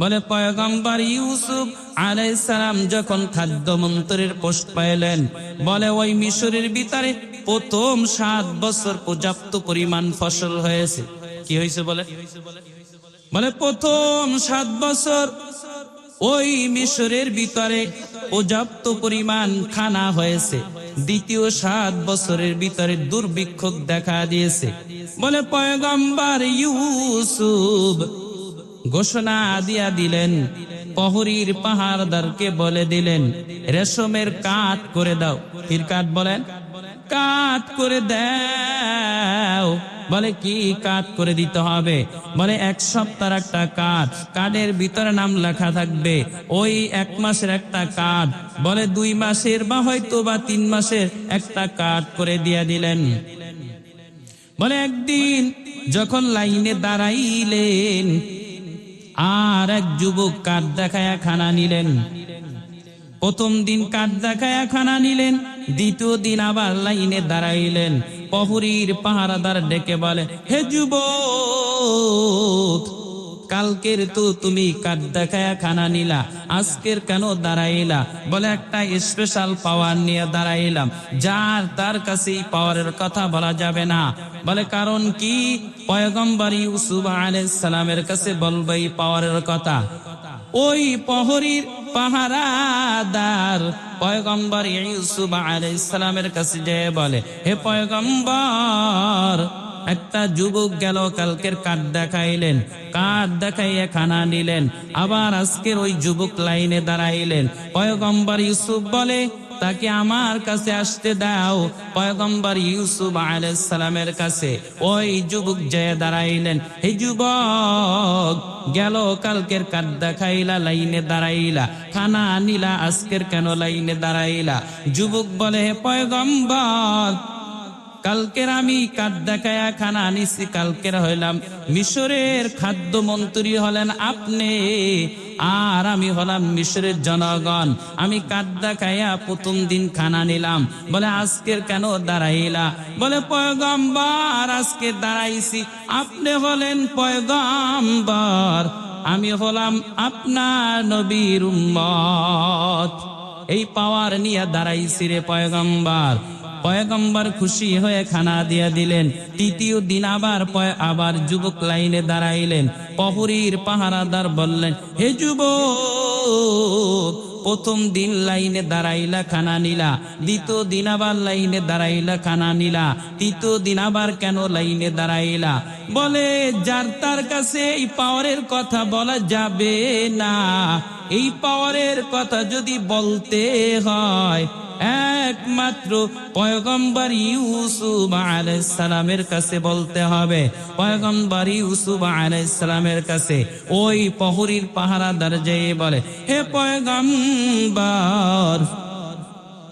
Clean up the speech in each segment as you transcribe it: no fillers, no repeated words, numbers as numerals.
বলে পয়গম্বর ইউসুফ আলাইহিস সালাম যখন খাদ্য মন্ত্রীর পোস্ট পাইলেন, বলে ওই মিশরের ভিতরে প্রথম 7 বছর পর্যাপ্ত পরিমাণ ফসল হয়েছে। কি হয়েছে বলে? বলে প্রথম 7 বছর ওই মিশরের ভিতরে পর্যাপ্ত পরিমাণ খানা হয়েছে। দ্বিতীয় 7 বছরের ভিতরে দুর্ভিক্ষ দেখা দিয়েছে। বলে পয়গম্বর ইউসুফ ঘোষণা দিয়া দিলেন, প্রহরীর পাহারাদারকে বলে দিলেন, রেশমের কাঠ করে দাও। কির কাঠ বলেন? কাঠ করে দাও। বলে কি কাঠ করে দিতে হবে? বলে 1 সপ্তাহের একটা কাঠ, কাঠের ভিতরে নাম লেখা থাকবে। ওই 1 মাসের একটা কাঠ, বলে 2 মাসের বা হয়তো বা 3 মাসের একটা কাঠ করে দিয়ে দিলেন। বলে একদিন যখন লাইনে দাঁড়াইলেন, আর এক যুবক কাঠ দেখায়া খানা নিলেন। প্রথম দিন কাঠ দেখায়া খানা নিলেন, দ্বিতীয় দিন আবার লাইনে দাঁড়াইলেন। প্রহরীর পাহারাদার ডেকে বলে, হে যুবক, কালকের তো তুমি কাঠ দেখায়া খানা নিলা, আজকের কেন দাঁড়াইলা? বলে একটা স্পেশাল পাওয়ার নিয়ে দাঁড়াইলাম, যার তার কাছে পাওয়ারের কথা বলা যাবে না। বলে কারণ কি? পয়গম্বর ইউসুফ আলাইহিস সালামের কাছে বলবে এই পাওয়ারের কথা। ওই প্রহরীর পাহারাদার পয়গম্বর ইউসুফ আলাইহিস সালামের কাছে যেয়ে বলে, হে পয়গম্বর, একটা যুবক গেল কালকের কাঠ দেখাইলেন, কাঠ দেখাইয়া খানা নিলেন, আবার আজকের ওই যুবক লাইনে দাঁড়াইলেন। পয়গম্বর ইউসুফ বলে, তাকে আমার কাছে আসতে দাও। পয়গম্বর ইউসুফ আলাইহিস সালামের কাছে ওই যুবক যেয়ে দাঁড়াইলেন। হে যুবক, গেল কালকের কাঠ দেখাইলা, লাইনে দাঁড়াইলা, খানা নিলা, আজকের কেন লাইনে দাঁড়াইলা? যুবক বলে, হে পয়গম্বর, কালকের আমি কাঠ দেখায়া খানা আনিছি, কালকের হইলাম মিশরের খাদ্য মন্ত্রী হলেন আপনি, আর আমি হলাম মিশরের জনগণ। আমি কাঠ দেখায়া প্রথম দিন খানা নিলাম, বলে আজকের কেন দাঁড়াইলা? বলে পয়গম্বর, আজকে দাঁড়াইছি, আপনি হলেন পয়গম্বর, আমি হলাম আপনার নবীর উম্মত, এই পাওয়ার নিয়ে দাঁড়াইছি রে পয়গম্বর। পয়গম্বর খুশি হয়ে খানা দিয়া দিলেন। তৃতীয় দিন আবার যুবক লাইনে দাঁড়াইলেন। প্রহরীর পাহারাদার বললেন, হে যুবক, প্রথম দিন লাইনে দাঁড়াইলা, খানা নিলা, দ্বিতীয় দিন আবার লাইনে দাঁড়াইলা, খানা নিলা, তৃতীয় দিন আবার কেন লাইনে দাঁড়াইলা? বলে যার তার কাছে এই পাওয়ারের কথা বলা যাবে না। এই পাওয়ারের কথা যদি বলতে হয় একমাত্র পয়গম্বর ইউসুফ আলাইহিস সালামের কাছে বলতে হবে। পয়গম্বর ইউসুফ আলাইহিস সালামের কাছে ওই প্রহরীর পাহারাদার যেয়ে বলে, হে পয়গম্বর,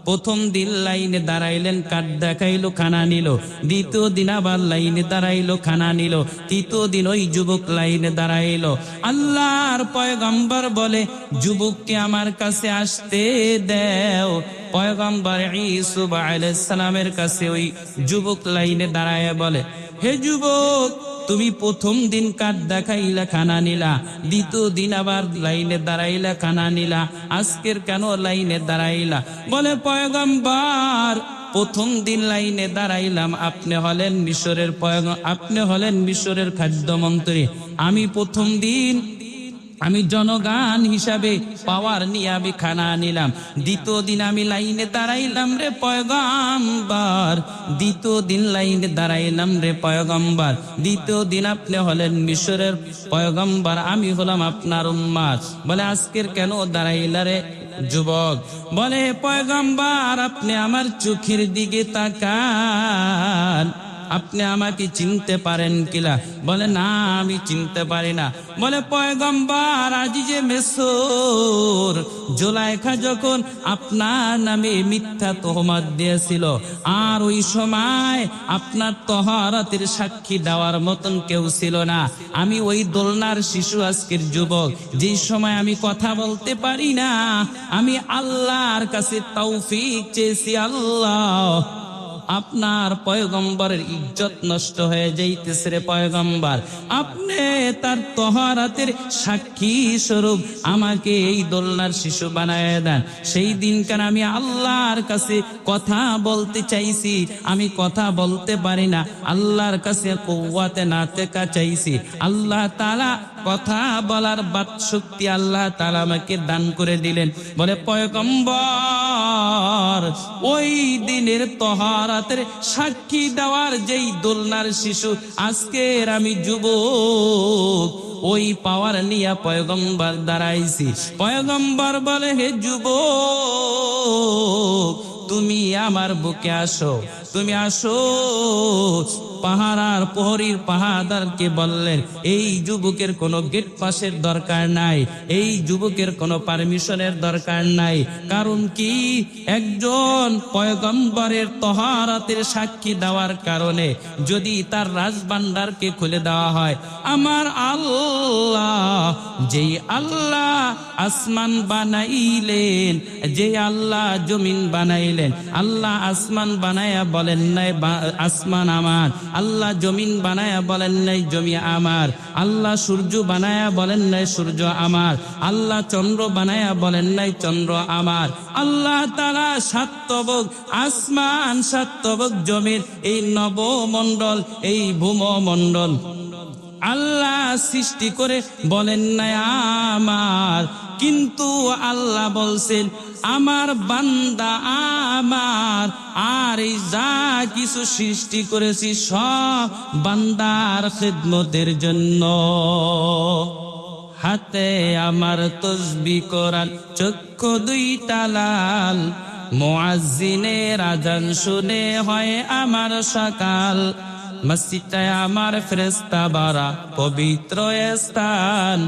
প্রথম দিন লাইনে দাঁড়াইলেন, কাঠ দেখাইলো, খানা নিল, দ্বিতীয় দিন আবার লাইনে দাঁড়াইলো, খানা নিল, তৃতীয় দিন ওই যুবক লাইনে দাঁড়াইলো। আল্লাহর পয়গম্বর বলে, যুবককে আমার কাছে আসতে দাও। পয়গম্বর ইউসুফ আলাইহিস সালামের কাছে ওই যুবক লাইনে দাঁড়ায় বলে, হে যুবক, তুমি প্রথম দিন কাঠ দেখাইলা, খানা নিলা, দ্বিতীয় দিন আবার লাইনে দাঁড়াইলা, খানা নিলা, আজকের কেন লাইনে দাঁড়াইলা? বলে পয়গম্বর, প্রথম দিন লাইনে দাঁড়াইলাম, আপনি হলেন মিশরের খাদ্যমন্ত্রী। আমি প্রথম দিন আমি জনগণ হিসাবে পাওয়ার নিয়ে আমি খানা নিলাম। দ্বিতীয় দিন আমি লাইনে দাঁড়াইলাম রে পয়গম্বর, দ্বিতীয় দিন লাইনে দাঁড়াইলাম রে পয়গম্বর, দ্বিতীয় দিন আপনি হলেন মিশরের পয়গম্বর, আমি হলাম আপনার উম্মত। বলে আজকের কেন দাঁড়াইলা রে যুবক? বলে পয়গম্বর, আপনি আমার চোখের দিকে তাকান, আপনি আমাকে চিনতে পারেন কিনা? বলে না, আমি চিনতে পারি না। বলে পয়গম্বর, আজিজে মিসর জুলাইখা যখন আপনার নামে মিথ্যা তহমত দিয়েছিল, আর ওই সময় আপনার তহরাতের সাক্ষী দেওয়ার মতন কেউ ছিল না। আমি ওই দোলনার শিশু, আজকের যুবক, যে সময় আমি কথা বলতে পারি না, আমি আল্লাহর কাছে তৌফিক চেয়েছি, আল্লাহ আপনার পয়গম্বরের ইজ্জত নষ্ট হয়ে যাইতেছে রে পয়গম্বর, আপনি তার তহারাতের সাক্ষী স্বরূপ আমাকে এই দোলনার শিশু বানায় দেন। সেই দিনকার আমি আল্লাহর কাছে কথা বলতে চাইছি, আমি কথা বলতে পারি না, আল্লাহর কাছে কুওয়াতে নাতেকা চাইছি। আল্লাহ তাআলা কথা বলার বাক শক্তি আল্লাহ তাআলা আমাকে দান করে দিলেন। বলে পয়গম্বর, ওই দিনের তহারাতের সাক্ষী দেওয়ার যেই দোলনার শিশু, আজকের আমি যুবক, ওই পাওয়ার নিয়ে পয়গম্বর দাঁড়াইছি। পয়গম্বর বলে, হে যুবক, তুমি আমার বুকে আসো, তুমি আসো। পাহারার প্রহরীর পাহাদারকে বললেন, এই যুবকের কোনো গেট পাসের দরকার নাই, এই যুবকের কোনো পারমিশনের দরকার নাই। কারণ কি, একজন পয়গম্বরের তহারাতের সাক্ষী দেওয়ার কারণে যদি তার রাজভান্ডারকে খুলে দেওয়া হয়, আমার আল্লাহ, যেই আল্লাহ আসমান বানাইলেন, যে আল্লাহ জমিন বানাইলেন, আল্লাহ আসমান বানায়া বলেন নাই আসমান আমার, আল্লাহ জমিন বানায়া বলেন নাই জমি আমার, আল্লাহ সূর্য বানায়া বলেন নাই সূর্য আমার, আল্লাহ চন্দ্র বানায়া বলেন নাই চন্দ্র আমার। আল্লাহ তাআলা সাতবক আসমান, সাতবক জমির, এই নবমণ্ডল, এই ভূমণ্ডল আল্লাহ সৃষ্টি করে বলেন নাই আমার। কিন্তু আল্লাহ বলছেন, আমার বান্দা আমার, আর এই যা কিছু সৃষ্টি করেছি সব বান্দার খিদমতের জন্য। হাতে আমার তসবিহ কোরআন, চক্ষু দুইটা লাল, মুয়াজ্জিনের আযান শুনে হয় আমার সকাল। মসজিদটায় আমার ফেরেশতা বারা পবিত্র স্থান,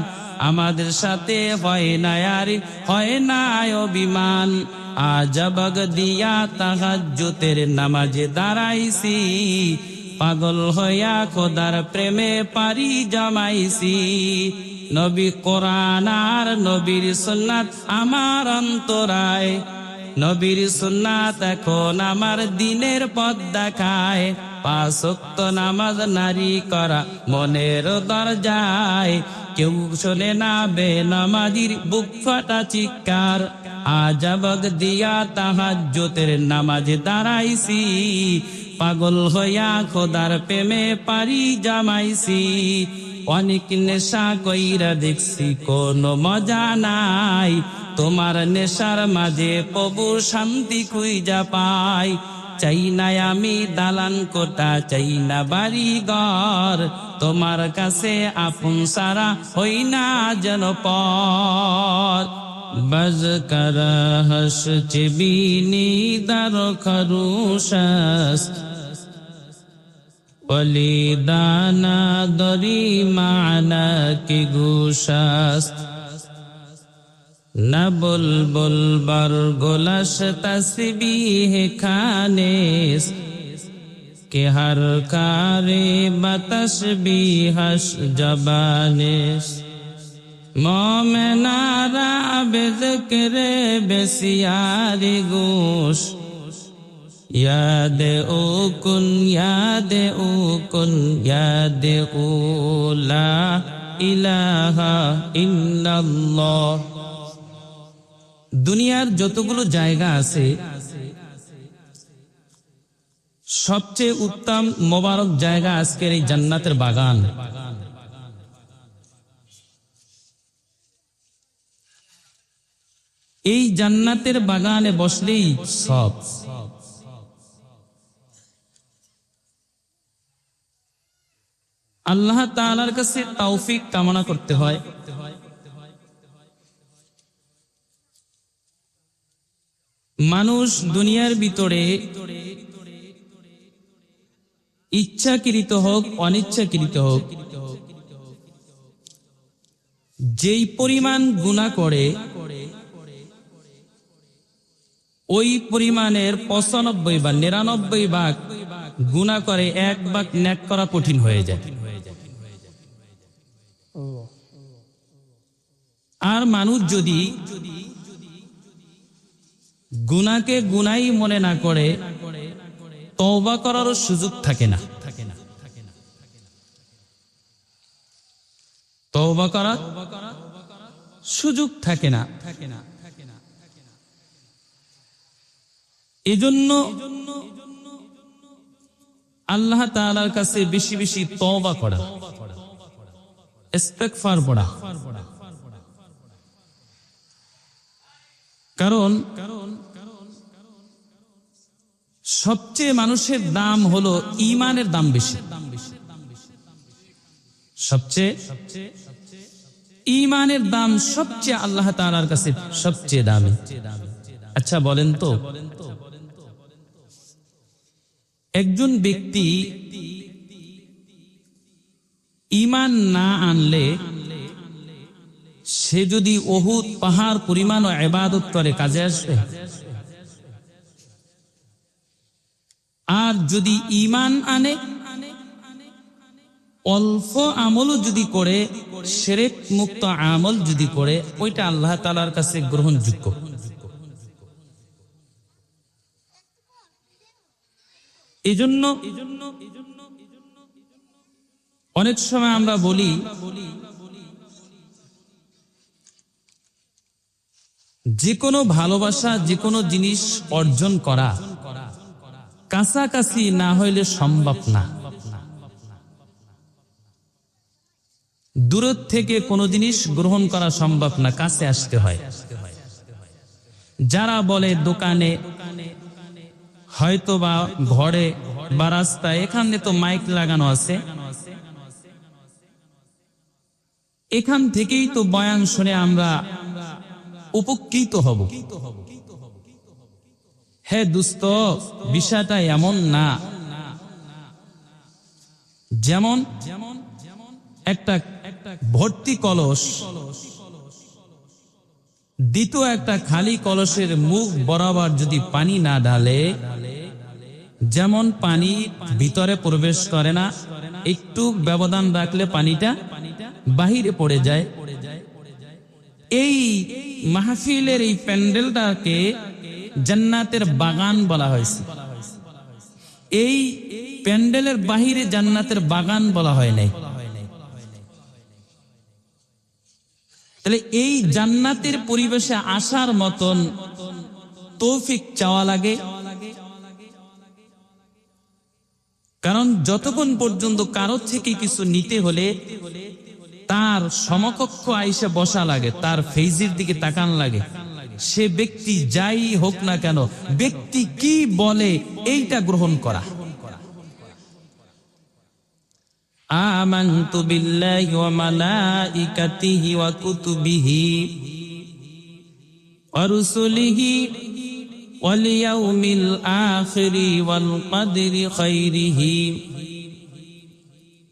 আমাদের সাথে হয় না আরি, হয় না অভিমান। আজবগ দিয়া তাহাজ্জুদের নামাজে দাঁড়াইছি, পাগল হইয়া খোদার প্রেমে পারি জমাইছি। নবী কোরআন আর নবীর সুন্নাত আমার অন্তরায়, নবীর সুন্নাত এখন আমার দিনের পথ দেখায়। 5 ওয়াক্ত নামাজ নারী করা মনের দরজায়, কেউ শোনে না বেনামাজির বুক ফাটা চিৎকার। আজবগ দিয়া তাহাজ্জুদের নামাজে দাঁড়াইছি, পাগল হইয়া খোদার প্রেমে পারি জমাইছি। অনেক নেশা কইরা দেখছি কোনো মজা নাই, তোমার নেশার মাঝে প্রভু শান্তি খুঁজা পাই। চাই না আমি দালান কোঠা, চাই না বাড়ি ঘর, তোমার কাছে আপন সারা হই না যেন পর। বাজ করা হস চেবিনি দার খরুশাস, ওলিদানা দরি মানা কি গুশাস। না বুলবুল বার গোলাশ তসবিহ খানেস, কে হর কারে বতসবিহস জবানেস। মোমেনারা বেযিক্রে বেসিয়ারি গোশ, ইয়াদ ও কুন, ইয়াদ ও কুন, ইয়াদ ও লা ইলাহা ইল্লাল্লাহ। দুনিয়ার যতগুলো জায়গা আছে, সবচেয়ে উত্তম মোবারক জায়গা আজকের এই জান্নাতের বাগান। এই জান্নাতের বাগানে বসলেই সব। আল্লাহ তাআলার কাছে তৌফিক কামনা করতে হয়। মানুষ দুনিয়ার ভিতরে ইচ্ছাকৃত হোক অনিচ্ছাকৃত হোক, যেই পরিমাণ গুনাহ করে ওই পরিমাণের 95 বা 99 ভাগ গুনাহ করে, 1 ভাগ নেক করা কঠিন হয়ে যায়। আর মানুষ যদি গুনাহকে গুনাহই মনে না করে, তওবা করারও সুযোগ থাকে না। তওবা করার সুযোগ থাকে না। এজন্য আল্লাহ তাআলার কাছে বেশি বেশি তওবা করা, ইস্তিগফার পড়া। কারণ সবচেয়ে মানুষের দাম হলো ঈমানের দাম বেশি। সবচেয়ে ঈমানের দাম সবচেয়ে আল্লাহ তাআলার কাছে সবচেয়ে দামি। আচ্ছা বলেন তো, একজন ব্যক্তি ঈমান না আনলে সে যদি উহুদ পাহাড় পরিমাণ ইবাদত করে কাজে আসবে? আর যদি ঈমান আনে, অল্প আমলও যদি করে, শিরক মুক্ত আমল যদি করে, ওইটা আল্লাহ তাআলার কাছে গ্রহণযোগ্য। এজন্য অনেক সময় আমরা বলি যে কোনো ভালোবাসা, যে কোনো জিনিস অর্জন করা কাছাকাছি না হইলে সম্ভব না। দূর থেকে কোনো জিনিস গ্রহণ করা সম্ভব না, কাছে আসতে হয়। যারা বলে দোকানে, হয়তো বা ঘরে বা রাস্তায়, এখানে তো মাইক লাগানো আছে, এখান থেকেই তো বয়ান শুনে আমরা উপকৃত হব। হে দোস্ত, বিষয়টা এমন না। যেমন একটা ভর্তি কলস দ্বিতীয় একটা খালি কলসের মুখ বরাবর যদি পানি না ঢালে, যেমন পানি ভিতরে প্রবেশ করে না, একটু ব্যবধান রাখলে পানিটা বাহিরে পড়ে যায়। এই মাহফিলের এই প্যান্ডেলটাকে জান্নাতের বাগান বলা হয়েছে। এই প্যান্ডেলের বাহিরে জান্নাতের বাগান বলা হয় নাই। তাহলে এই জান্নাতের পরিবেশে আসার মতন তৌফিক চাওয়া লাগে। কারণ যতক্ষণ পর্যন্ত কারো থেকে কিছু নিতে হলে তার সমকক্ষ আইসে বসা লাগে, তার ফেইজির দিকে তাকান লাগে। সে ব্যক্তি যাই হোক না কেন, ব্যক্তি কি বলে এইটা গ্রহণ করা। আমানতু বিল্লাহি ওয়া মালাইকাতিহি ওয়া কুতুবিহি ওয়া রুসুলিহি ওয়াল ইয়াউমিল আখিরি ওয়াল কদরি খাইরিহি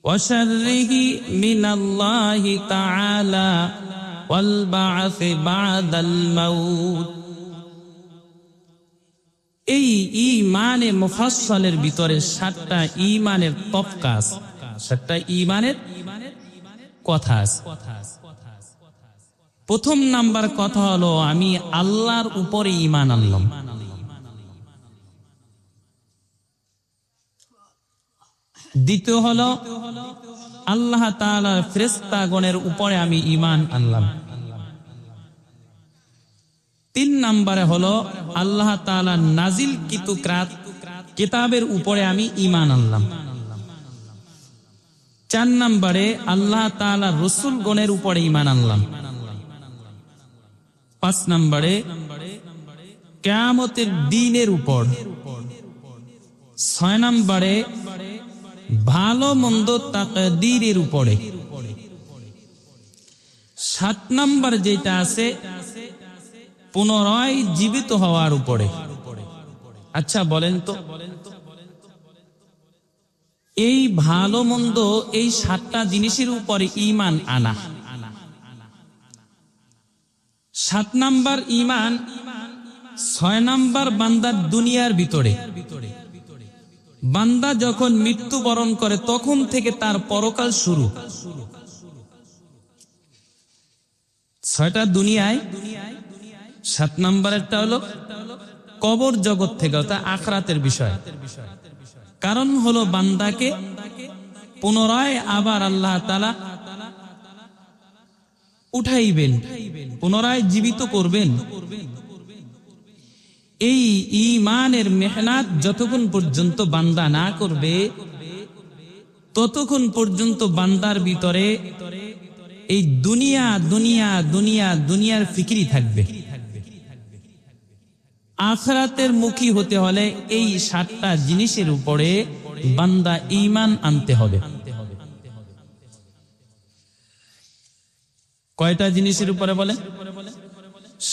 ওয়া শাররিহি মিনাল্লাহি তাআলা ওয়াল বা'থি বা'দাল মাউত। এই ঈমানে মুফাসসালের ভিতরে 7টা ঈমানের তফকা আছে, 7টা ঈমানের কথা আছে। প্রথম নাম্বার কথা হলো আমি আল্লাহর উপরে ঈমান আনলাম। দ্বিতীয় হলো আল্লাহ তাআলার ফেরেশতাগণের উপরে আমি ঈমান আনলাম। 3 নম্বরে হলো আল্লাহ তাআলা নাজিল কিতাবের উপরে আমি ঈমান আনলাম। 4 নম্বরে আল্লাহ তাআলা রাসূলগণের উপরে ঈমান আনলাম। 5 নম্বরে কিয়ামতের দিনের উপর। 6 নম্বরে ভালো মন্দ তাকদীরের উপরে। 7 নম্বর যেটা আছে পুনরায় জীবিত হওয়ার উপরে। আচ্ছা বলেন তো, এই ভালো মন্দ এই 7টা জিনিসের উপরে ঈমান আনা। 7 নাম্বার ঈমান, 6 নাম্বার বান্দার দুনিয়ার ভিতরে। বান্দা যখন মৃত্যুবরণ করে তখন থেকে তার পরকাল শুরু। 6টা দুনিয়ায়, 7 নাম্বারেরটা হলো কবর জগৎ থেকে, অর্থাৎ আখিরাতের বিষয়। কারণ হলো বান্দাকে পুনরায় আবার আল্লাহ তাআলা উঠাইবেন, পুনরায় জীবিত করবেন। এই ঈমানের মেহনত যতক্ষণ পর্যন্ত বান্দা না করবে, ততক্ষণ পর্যন্ত বান্দার ভিতরে এই দুনিয়া দুনিয়া দুনিয়া দুনিয়ার ফিকিরি থাকবে। আখিরাতের মুখী হতে হলে এই 7টা জিনিসের উপরে বান্দা ঈমান আনতে হবে। কয়টা জিনিসের উপরে বলে?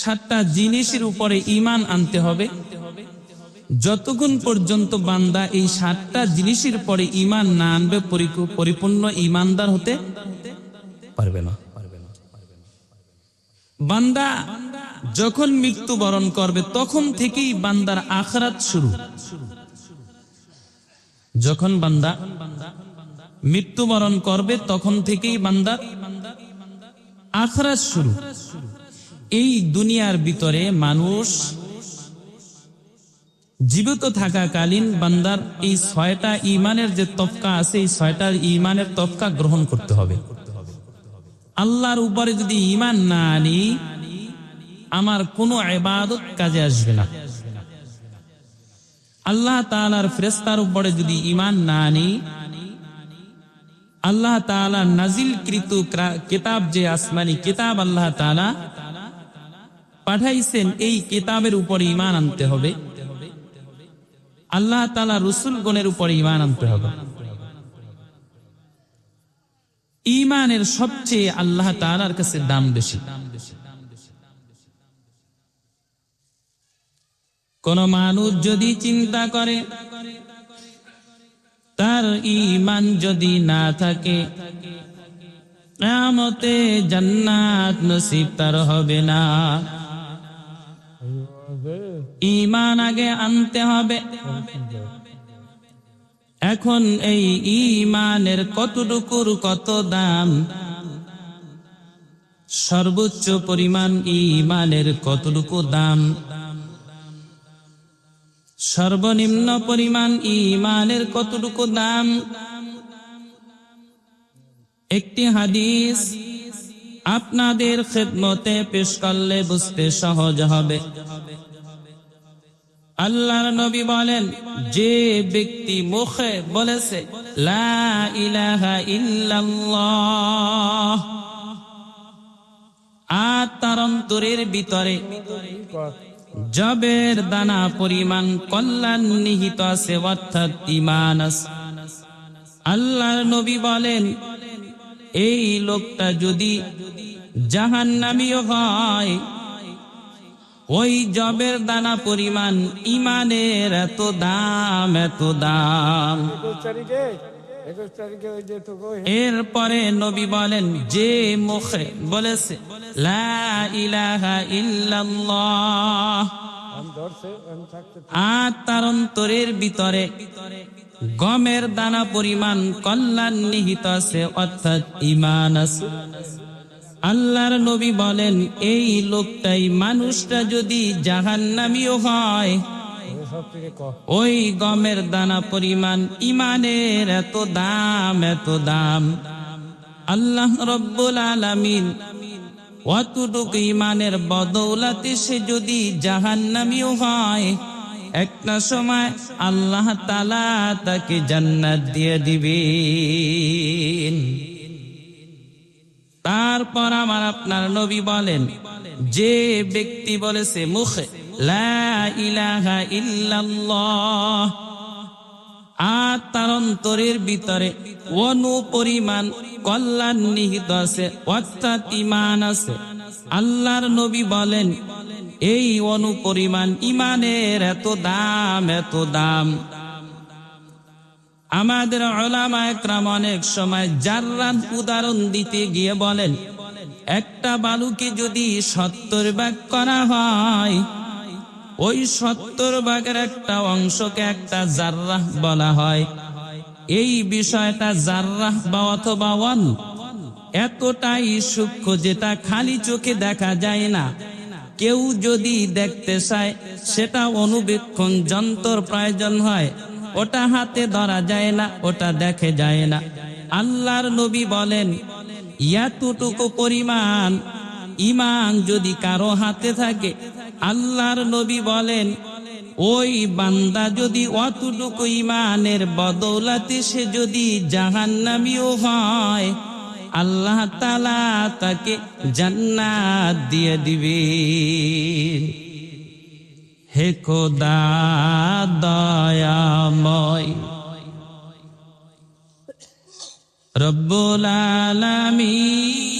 7টা জিনিসের উপরে ঈমান আনতে হবে। যতক্ষণ পর্যন্ত বান্দা এই 7টা জিনিসের পরে ঈমান না আনবে, পরিপূর্ণ ঈমানদার হতে পারবে না। বান্দা যখন মৃত্যুবরণ করবে তখন থেকেই বান্দার আখিরাত শুরু। যখন বান্দা মৃত্যুবরণ করবে তখন থেকেই বান্দার আখিরাত শুরু। এই দুনিয়ার ভিতরে মানুষ জীবিত থাকাকালীন বান্দার এই 6টা ঈমানের যে তফকা আছে, এই 6টা ঈমানের তফকা গ্রহণ করতে হবে। আল্লাহর উপরে যদি ঈমান না আনি, আমার কোনো ইবাদত কাজে আসবে না। আল্লাহ তাআলার ফেরেশতার উপরে যদি ঈমান না আনি, আল্লাহ তাআলা নাজিলকৃত কিতাব, যে আসমানি কিতাব আল্লাহ তাআলা পাঠাইছেন, এই কিতাবের উপরে ঈমান আনতে হবে। আল্লাহ তাআলা রাসূলগণের উপরে ঈমান আনতে হবে। ঈমানের সবচেয়ে আল্লাহ তাআলার কাছে দাম বেশি। কোন মানুষ যদি চিন্তা করে তার ঈমান যদি না থাকে, কিয়ামতে জান্নাত নসিব তার হবে না। ঈমান আগে আনতে হবে। এখন এই ঈমানের কতটুকুর কত দাম, সর্বোচ্চ পরিমাণ ঈমানের কতটুকু দাম, সর্বনিম্ন পরিমাণ ঈমানের কতটুকু দাম। একটি হাদিস আপনাদের খেদমতে পেশ করলে বুঝতে সহজ হবে। আল্লাহর নবী বলেন, যে ব্যক্তি মুখে বলেছে লা ইলাহা ইল্লাল্লাহ, আর তার অন্তরের ভিতরে জবের দানা পরিমাণ কল্যাণ নিহিত আছে, অর্থাৎ ঈমান আছে। আল্লাহর নবী বলেন, এই লোকটা যদি জাহান্নামীও হয়, ওই জবের দানা পরিমাণ ঈমানের এত দাম, এত দাম। এরপরে নবী বলেন, যে মুখে বলেছে লা ইলাহা ইল্লাল্লাহ, আর তার অন্তরের ভিতরে গমের দানা পরিমাণ কল্যাণ নিহিত আছে, অর্থাৎ ঈমান আছে। আল্লাহর নবী বলেন, এই লোকটাই, মানুষটা যদি জাহান্নামীও হয়, ওই গমের দানা পরিমাণ ঈমানের এত দাম, এত দাম। আল্লাহ রব্বুল আলামিন অতটুকু ঈমানের বদৌলতে সে যদি জাহান্নামীও হয়, একটা সময় আল্লাহ তাআলা তাকে জান্নাত দিয়ে দিবেন। তারপর আমার আপনার নবী বলেন, যে ব্যক্তি বলেছে মুখে লা ইলাহা ইল্লাল্লাহ, আর তার অন্তরের ভিতরে অনুপরিমাণ কল্যাণ নিহিত আছে, অর্থাৎ ঈমান আছে। আল্লাহর নবী বলেন, এই অনুপরিমাণ ঈমানের এত দাম, এত দাম। আমাদের উলামা একরাম অনেক সময় জাররান উদাহরণ দিতে গিয়ে বলেন, একটা বালুকে যদি 70 ভাগ করা হয়, ওই 70 ভাগের একটা অংশকে একটা জাররাহ বলা হয়। এই বিষয়টা জাররাহ বা অথবা ওয়ান এতটাই সূক্ষ্ম, যেটা খালি চোখে দেখা যায় না। কেউ যদি দেখতে চায়, সেটা অনুবীক্ষণ যন্ত্র প্রয়োজন হয়। ওটা হাতে ধরা যায় না, ওটা দেখে যায় না। আল্লাহর নবী বলেন, এতটুকু পরিমাণ ঈমান যদি কারো হাতে থাকে, আল্লাহর নবী বলেন ওই বান্দা যদি অতটুকু ঈমানের বদৌলতে সে যদি জাহান্নামীও হয়, আল্লাহ তাআলা তাকে জান্নাত দিয়ে দিবে। হে খোদা দয়াময়, রব্বুল আলামিন,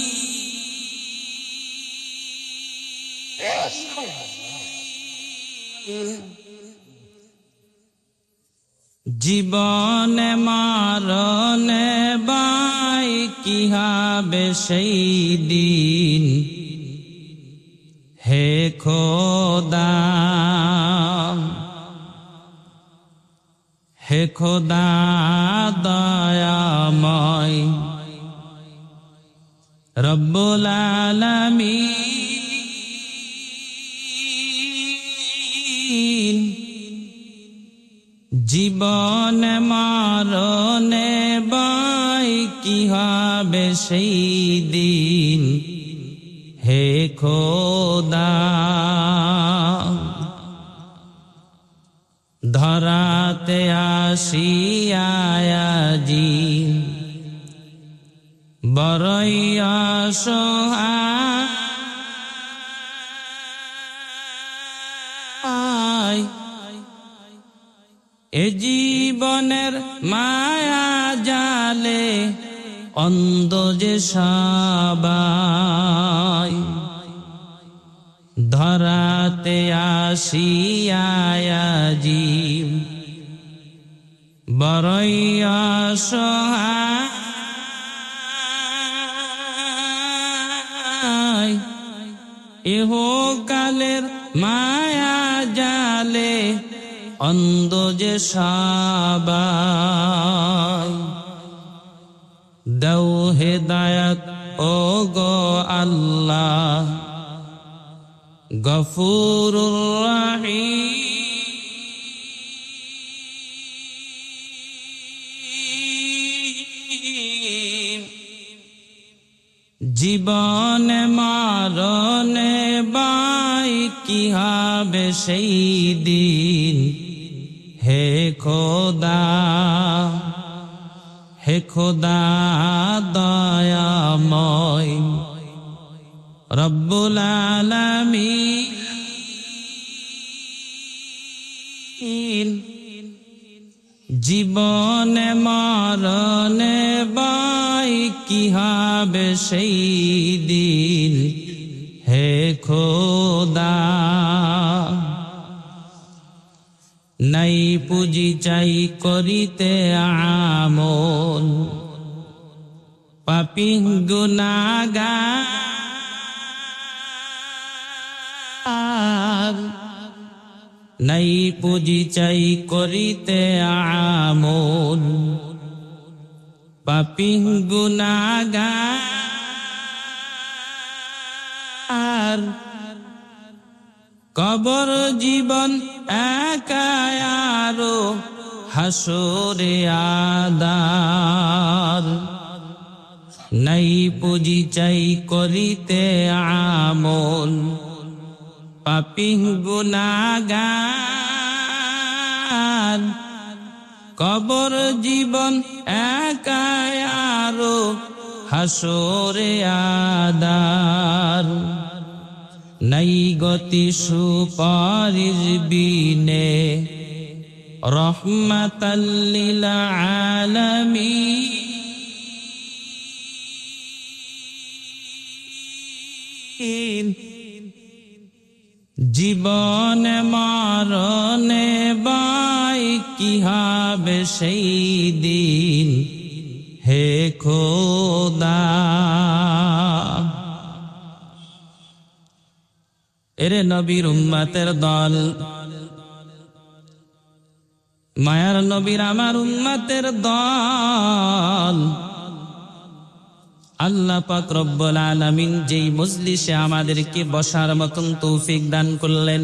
জীবনে মরণে বাই কি হবে সেই দিন, হে খোদা, হে খোদা দয়াময়, রব্বুল আলামিন, জীবন মরণে বাই কি হবে সেই দিন, হে খোদা। ধরাতে আসিয়াজি বড়ই অসহায়, এ জীবনের মায়া জালে অন্ধ যে সবাই, ধরাতে আসিয়াজি বড়ই অসহায়, ইহকালের মায়া জালে অন্ধ যে সবাই, দাও হেদায়াত ও গো আল্লাহ, গফুরুর রহিম, জীবন মরণে বাই কি হবে সেই দিন, হে খোদা, হে খোদা দয়াময়, রব্বুল আলামিন, জীবনে মরণে বাই কি হবে সেই দিন, হে খোদা। নাই পুঁজি চাই করিতে আমল, পাপী গুনাহগার, নাই পুঁজি চাই করিতে আমল, পাপী গুনাহগার, কবর জীবন একায়ারো হাসরে আদার, নাই পুঁজি চাই করিতে আমল, পাপী গুনাহগার, কবর জীবন একায়ারো হাসরে আদার, নাই গতি সুপারিশ বিনে রহমাতাল লিল আলামিন, জীবন মরণে বাই কি হবে সেই দিন, হে খোদা। এরে নবীর উম্মতের দল, মায়ার নবীর আমার উম্মতের দল, আল্লাহ পাক রব্বুল আলামিন যেই মজলিসে আমাদেরকে বসার মতন তৌফিক দান করলেন,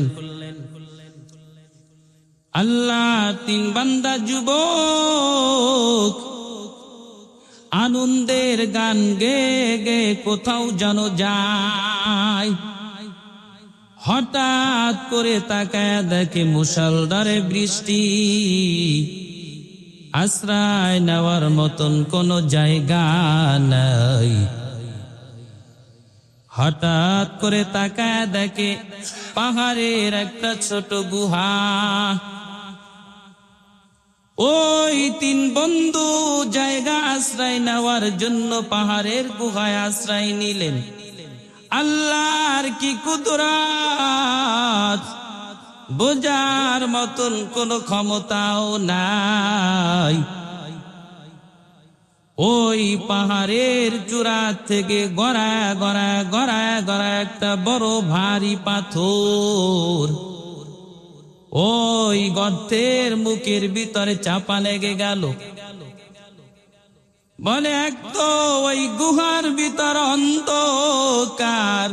আল্লাহ তিন বান্দা যুবক আনন্দের গান গে গে কোথাও যেন যায়, হঠাৎ করে তাকায় দেখে মুষলধারে বৃষ্টি, আশ্রয় নেওয়ার মতন কোনো জায়গা নাই। হঠাৎ করে তাকায় দেখে পাহাড়ের একটা ছোট গুহা। ওই তিন বন্ধু জায়গা আশ্রয় নেওয়ার জন্য পাহাড়ের গুহায় আশ্রয় নিলেন। আল্লাহর কি কুদরত, বোঝার মতন কোনো ক্ষমতাও নাই। ওই পাহাড়ের চূড়া থেকে গড়ায় গড়ায় গড়ায় গড়ায় একটা বড় ভারী পাথর ওই গর্তের মুখের ভিতরে চাপা লেগে গেল। বলে এক তো ওই গুহার ভিতর অন্ধকার,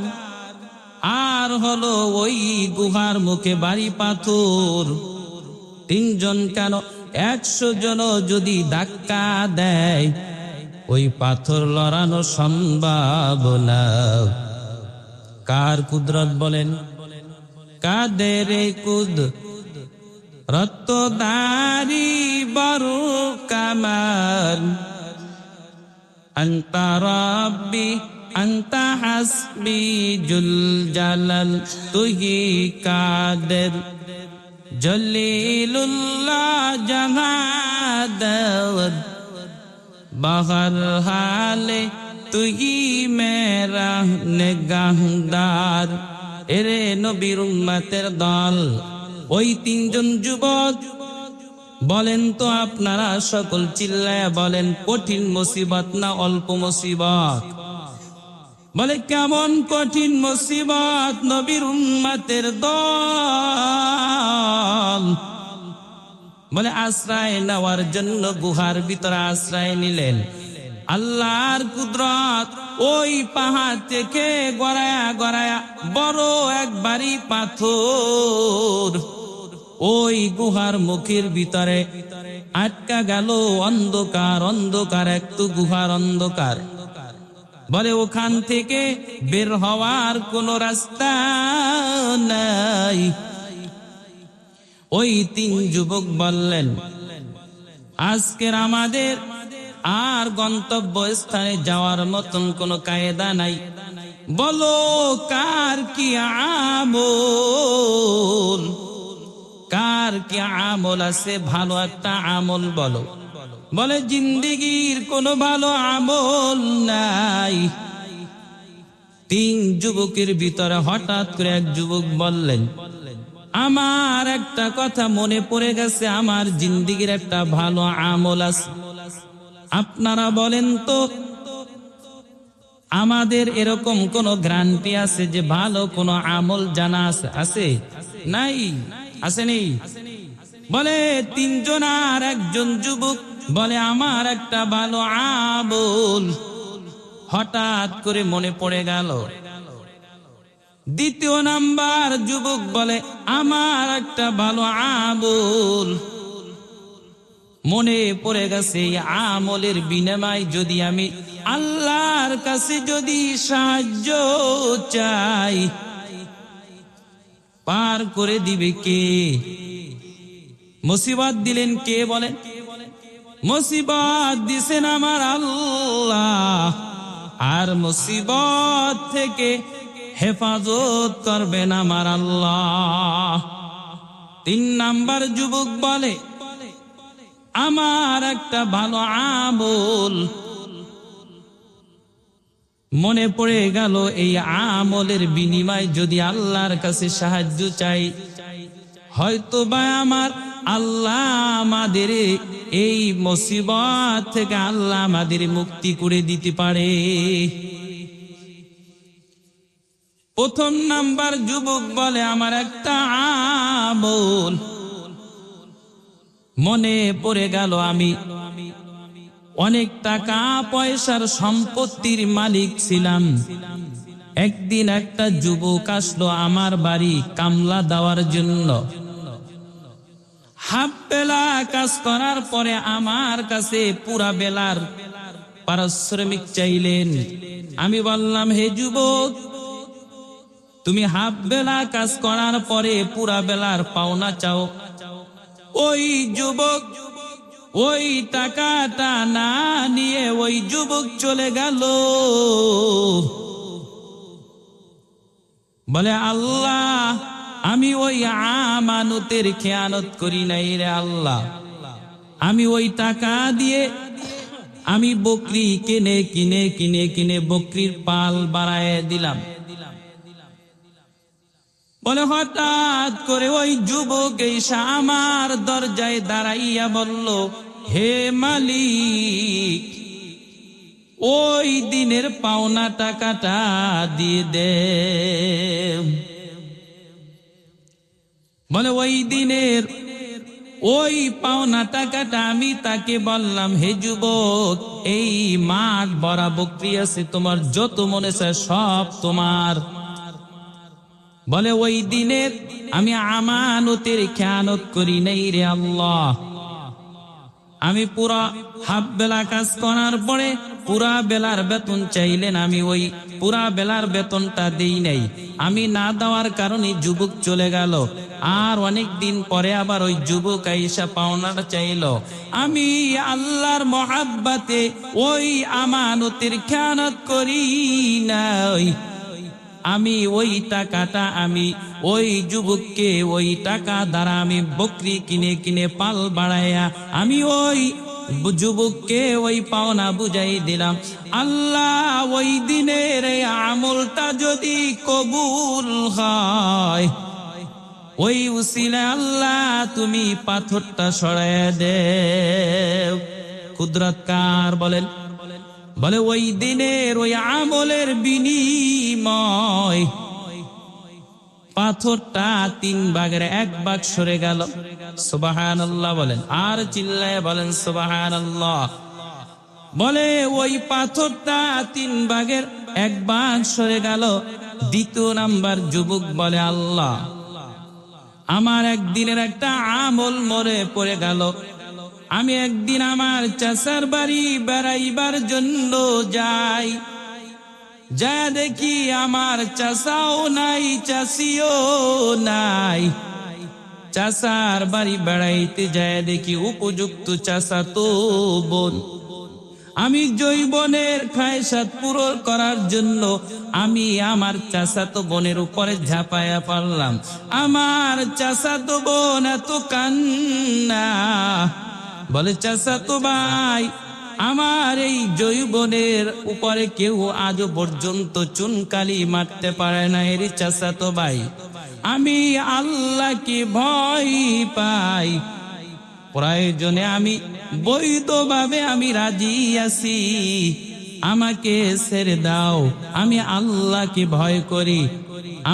আর হলো ওই গুহার মুখে ভারী পাথর। তিনজন কেন 100 জন যদি ধাক্কা দেয় ওই পাথর লড়ানো সম্ভব না। কার কুদরত বলেন? কাদের কুদ রত্তদারি বড় কামাল, আনতা রাব্বি আনতা হাসবি জুল জালাল, তুহি কাদের জলিলুল্লাহ জাহাদাত, বাহার হালে তুই মেরা নেগাহদার। এরে নবীর উম্মতের দল, ওই তিনজন যুবক বলেন তো আপনারা সকল চিল্লায়া বলেন, কঠিন মুসিবত না অল্প মুসিবত? বলে কেমন কঠিন মুসিবত? নবীর উম্মতের দল বলে আশ্রয় নেওয়ার জন্য গুহার ভিতরে আশ্রয় নিলেন। আল্লাহর কুদরত, ওই পাহাড় থেকে গড়ায়া গড়ায়া বড় এক ভারী পাথর ওই গুহার মুখের ভিতরে আটকা গেল। অন্ধকার অন্ধকার, একটু গুহার অন্ধকার। বলে ওখান থেকে বের হওয়ার কোনো রাস্তা নাই। ওই তিন যুবক বললেন, আজকের আমাদের আর গন্তব্য স্থানে যাওয়ার মতন কোনো কায়দা নাই। বলো কার কি আমল, কার কি আমল আছে? ভালো একটা আমল বলো। বলে জিন্দেগির কোনো ভালো আমল নাই। তিন যুবকের ভিতরে হঠাৎ করে এক যুবক বললেন, আমার একটা কথা মনে পড়ে গেছে, আমার জিন্দেগির একটা ভালো আমল আছে। আপনারা বলেন তো, আমাদের এরকম কোন গ্যারান্টি আছে যে ভালো কোন আমল জানা আছে? আছে? নাই? আসেনি? বলে তিনজন আর একজন যুবক বলে, আমার একটা ভালো আমল হঠাৎ করে মনে পড়ে গেল। দ্বিতীয় নাম্বার যুবক বলে, আমার একটা ভালো আমল মনে পড়ে গেছে, এই আমলের বিনিময়ে যদি আমি আল্লাহর কাছে যদি সাহায্য চাই, পার করে দিবে কে? মুসিবত দিলেন কে? বলেন। মুসিবত দিছেন আমার আল্লাহ, আর মুসিবত থেকে হেফাজত করবেন আমার আল্লাহ। তিন নাম্বার যুবক বলে, আমার একটা ভালো আমল মনে পড়ে গেল, এই আমলের বিনিময়ে যদি আল্লাহর কাছে সাহায্য চাই, হয়তো বা আমার আল্লাহ আমাদের এই মুসিবত থেকে আল্লাহ আমাদের মুক্তি করে দিতে পারে। প্রথম নাম্বার যুবক বলে, আমার একটা আমল মনে পড়ে গেল, আমি অনেক টাকা পয়সার সম্পত্তির মালিক ছিলাম। একদিন একটা যুবক আসলো আমার বাড়ি কামলা দেওয়ার জন্য। হাফ বেলা কাজ করার পরে আমার কাছে পুরা বেলার পারিশ্রমিক চাইলেন। আমি বললাম, হে যুবক, তুমি হাফ বেলা কাজ করার পরে পুরা বেলার পাওনা চাও। ওই যুবক ওই টাকাটা না নিয়ে ওই যুবক চলে গেল। বলে, আল্লাহ, আমি ওই আমানতের খেয়ানত করি নাই রে আল্লাহ। আমি ওই টাকা দিয়ে আমি বকরি কিনে বকরির পাল বাড়ায় দিলাম। বলে, হঠাৎ করে ওই যুবক এসে আমার দরজায় দাঁড়াইয়া বলল, হে মালিক, ওই দিনের পাওনা টাকাটা দিয়ে দে। বলে, ওই দিনের ওই পাওনা টাকাটা আমি তাকে বললাম, হে যুবক, এই মাঠ ভরা বকরি আছে, তোমার যত মনে চায় সব তোমার। বলে, ওই দিনের আমি আমানতের খেয়ানত করি নাই রে আল্লাহ। আমি পুরা হাফ বেলা কাজ করার পরে পুরা বেলার বেতন চাইলেন, আমি ওই পুরা বেলার বেতনটা দেই নাই। আমি না দেওয়ার কারণে যুবক চলে গেল। আর অনেক দিন পরে আবার ওই যুবক আইসা পাওনাটা চাইল। আমি আল্লাহর মহাব্বতে ওই আমানতের খেয়ানত করি নাই। আমি ওই টাকাটা আমি ওই যুবককে ওই টাকা দ্বারা আমি বকরি কিনে পাল বাড়াইয়া আমি ওই যুবককে ওই পাওনা বুঝাই দিলাম। আল্লাহ, ওই দিনের এই আমলটা যদি কবুল হয়, ওই উসিলায় আল্লাহ তুমি পাথরটা সরাইয়া দেও। কুদরতকার বলেন। বলে, ওই দিনের ওই আমলের বিনিময় পাথরটা 3 ভাগের 1 ভাগ সরে গেল। সুবহানাল্লাহ বলেন, আর চিল্লায় বলেন সুবহানাল্লাহ। বলে, ওই পাথরটা 3 ভাগের 1 ভাগ সরে গেল। দ্বিতীয় নাম্বার যুবক বলে, আল্লাহ, আমার একদিনের একটা আমল মরে পড়ে গেল। আমি একদিন আমার চাচার বাড়ি বেড়াইবার জন্য যাই, যা দেখি আমার চাচাও নাই, চাচিও নাই। চাচার বাড়ি বেড়াইতে যায় দেখি উপযুক্ত চাচা তো বোন। আমি জৈবনের খায়সাত পূরণ করার জন্য আমি আমার চাচাতো বোনের উপরে ঝাঁপায়া পড়লাম। আমার চাচাতো বোন এত কান্না। বলে, চাচাতো ভাই, আমার এই জৈবনের উপরে কেউ আজও পর্যন্ত চুনকালি মারতে পারে না। এর চাচাতো ভাই, আমি আল্লাহকে ভয় পাই, প্রয়োজনে আমি বৈধভাবে আমি রাজি আছি, আমাকে ছেড়ে দাও। আমি আল্লাহকে ভয় করি।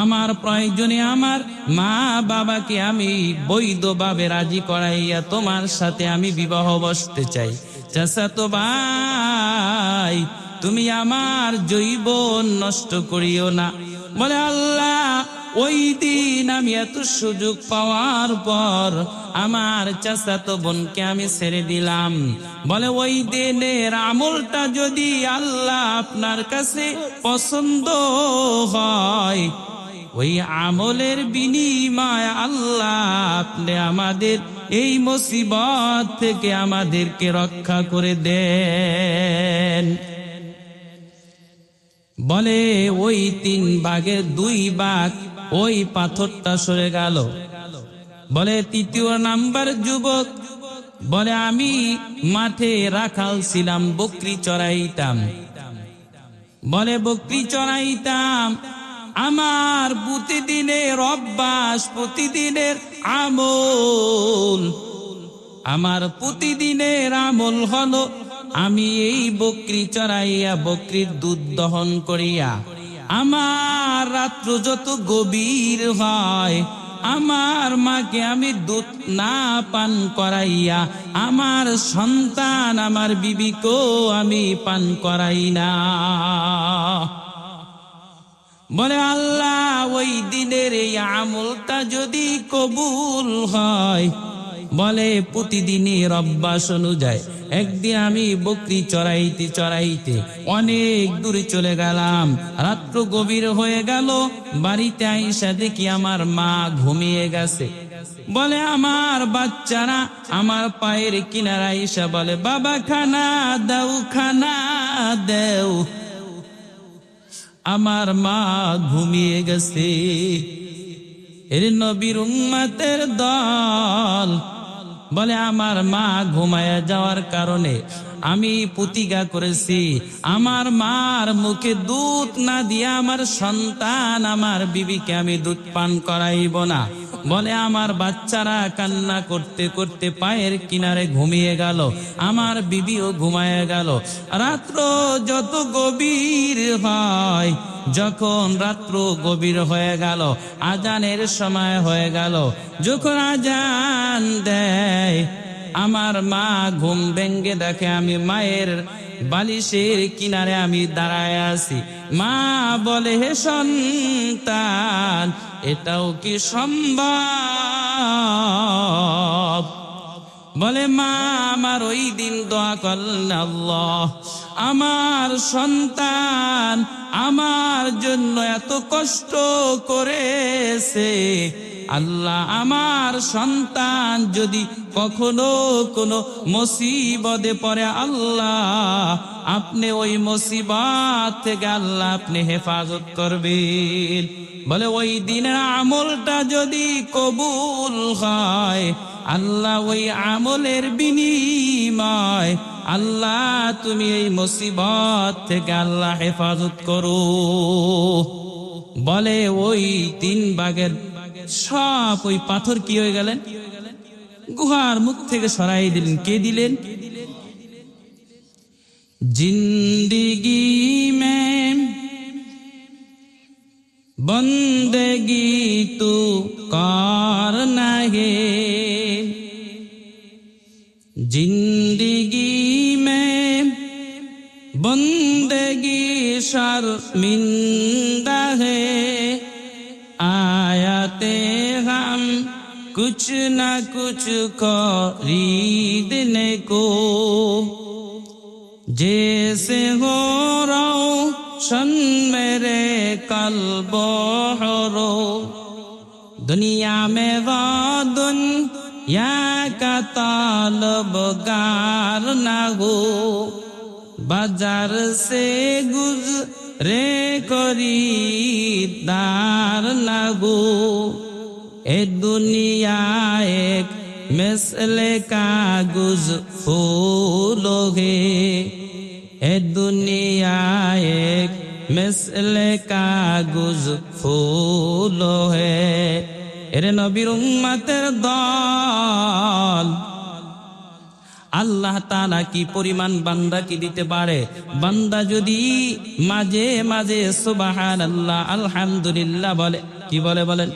আমার প্রয়োজনে আমার মা বাবাকে আমি বৈধভাবে রাজি করাইয়া তোমার সাথে আমি বিবাহ বসতে চাই। চাচাতো ভাই, তুমি আমার জৈবন নষ্ট করিও না। বলে, আল্লাহ, ওই দিন আমি এত সুযোগ পাওয়ার পর আমার চাচাতো বোনকে আমি ছেড়ে দিলাম। বলে, ওই দিনের আমলটা যদি আল্লাহ আপনার কাছে পছন্দ হয়, ওই আমলের বিনিময় আল্লাহ আপনি আমাদের এই মুসিবত থেকে আমাদেরকে রক্ষা করে দেন। বলে, ওই 3 ভাগের 2 ভাগ ওই পাথরটা সরে গেল। বলে, তৃতীয় নাম্বার যুবক বলে, আমি মাঠে রাখাল ছিলাম, বকরি চড়াইতাম। বলে, বকরি চড়াইতাম, আমার প্রতিদিনের অভ্যাস, প্রতিদিনের আমল, আমার প্রতিদিনের আমল হলো আমি এই বকরি চড়াইয়া বকরির দুধ দহন করিয়া আমার রাত্র যত গভীর হয় আমার মাকে আমি দুধ না পান করাইয়া আমার সন্তান আমার বিবিকেও আমি পান করাই না। বলে, আল্লাহ, ওই দিনের এই আমলটা যদি কবুল হয়, বলে প্রতিদিনের অভ্যাস অনুযায়ী একদিন আমি বকরি চড়াইতে চড়াইতে অনেক দূরে চলে গেলাম। রাত্র গভীর হয়ে গেল। বাড়িতে আইসা দেখি আমার মা ঘুমিয়ে গেছে। বলে আমার বাচ্চারা আমার পায়ের কিনারা আইসা বলে, বাবা খানা দাও, খানা দেও। আমার মা ঘুমিয়ে গেছে। এর নবীর উম্মতের দল বলে আমার মা ঘুমায়া যাওয়ার কারণে আমি প্রতিজ্ঞা করেছি আমার মার মুখে দুধ না দিয়ে আমার সন্তান আমার বিবিকে আমি দুধ পান করাইব না। বলে আমার বাচ্চারা কান্না করতে করতে পায়ের কিনারে ঘুমিয়ে গেল, আমার বিবিও ঘুমায় গেল। রাত্র যত গভীর হয়, যখন রাত্র গভীর হয়ে গেল, আজানের সময় হয়ে গেল, যখন আজান দেয় আমার মা ঘুম ভেঙ্গে দেখে আমি মায়ের বালিশের কিনারে আমি দাঁড়ায় আছি। মা বলে, হে সন্তান, এটাও কি সম্ভব? বলে মা আমার ওই দিন দোয়া করলেন, আল্লাহ আমার সন্তান আমার জন্য এত কষ্ট করেছে, আল্লাহ আমার সন্তান যদি কখনো কোনো মুসিবতে পড়ে, আল্লাহ আপনি ওই মুসিবত থেকে আল্লাহ আপনি হেফাজত করবেন। বলে ওই দিনের আমলটা যদি কবুল হয়, আল্লাহ ওই আমলের বিনিময় আল্লাহ তুমি এই মুসিবত থেকে আল্লাহ হেফাজত করো। বলে ওই 3 ভাগের সব ওই পাথর কি হয়ে গেলেন, গুহার মুখ থেকে সরাই দিলেন। কে দিলেন? জিন্দিগি মে বন্দেগি তু করনা হে, জিন্দিগি মে বন্দেগি শर्मिंदा है, आयाते हम कुछ न कुछ खरीदने को, जैसे हो रोशन मेरे कल्बो हरो, दुनिया में वो दुनिया का तालबगार न हो, बाजार से गुजरे खरीदार न हो, ए दुनिया एक मिसले कागज फूल है, ए दुनिया एक मिसले कागज फूल है। এরে নবীর উম্মতের দল, আল্লাহ তাআলা কি পরিমাণ বান্দা কি দিতে পারে। বান্দা যদি মাঝে মাঝে সুবহানাল্লাহ আলহামদুলিল্লাহ বলে, কি বলে বলেন,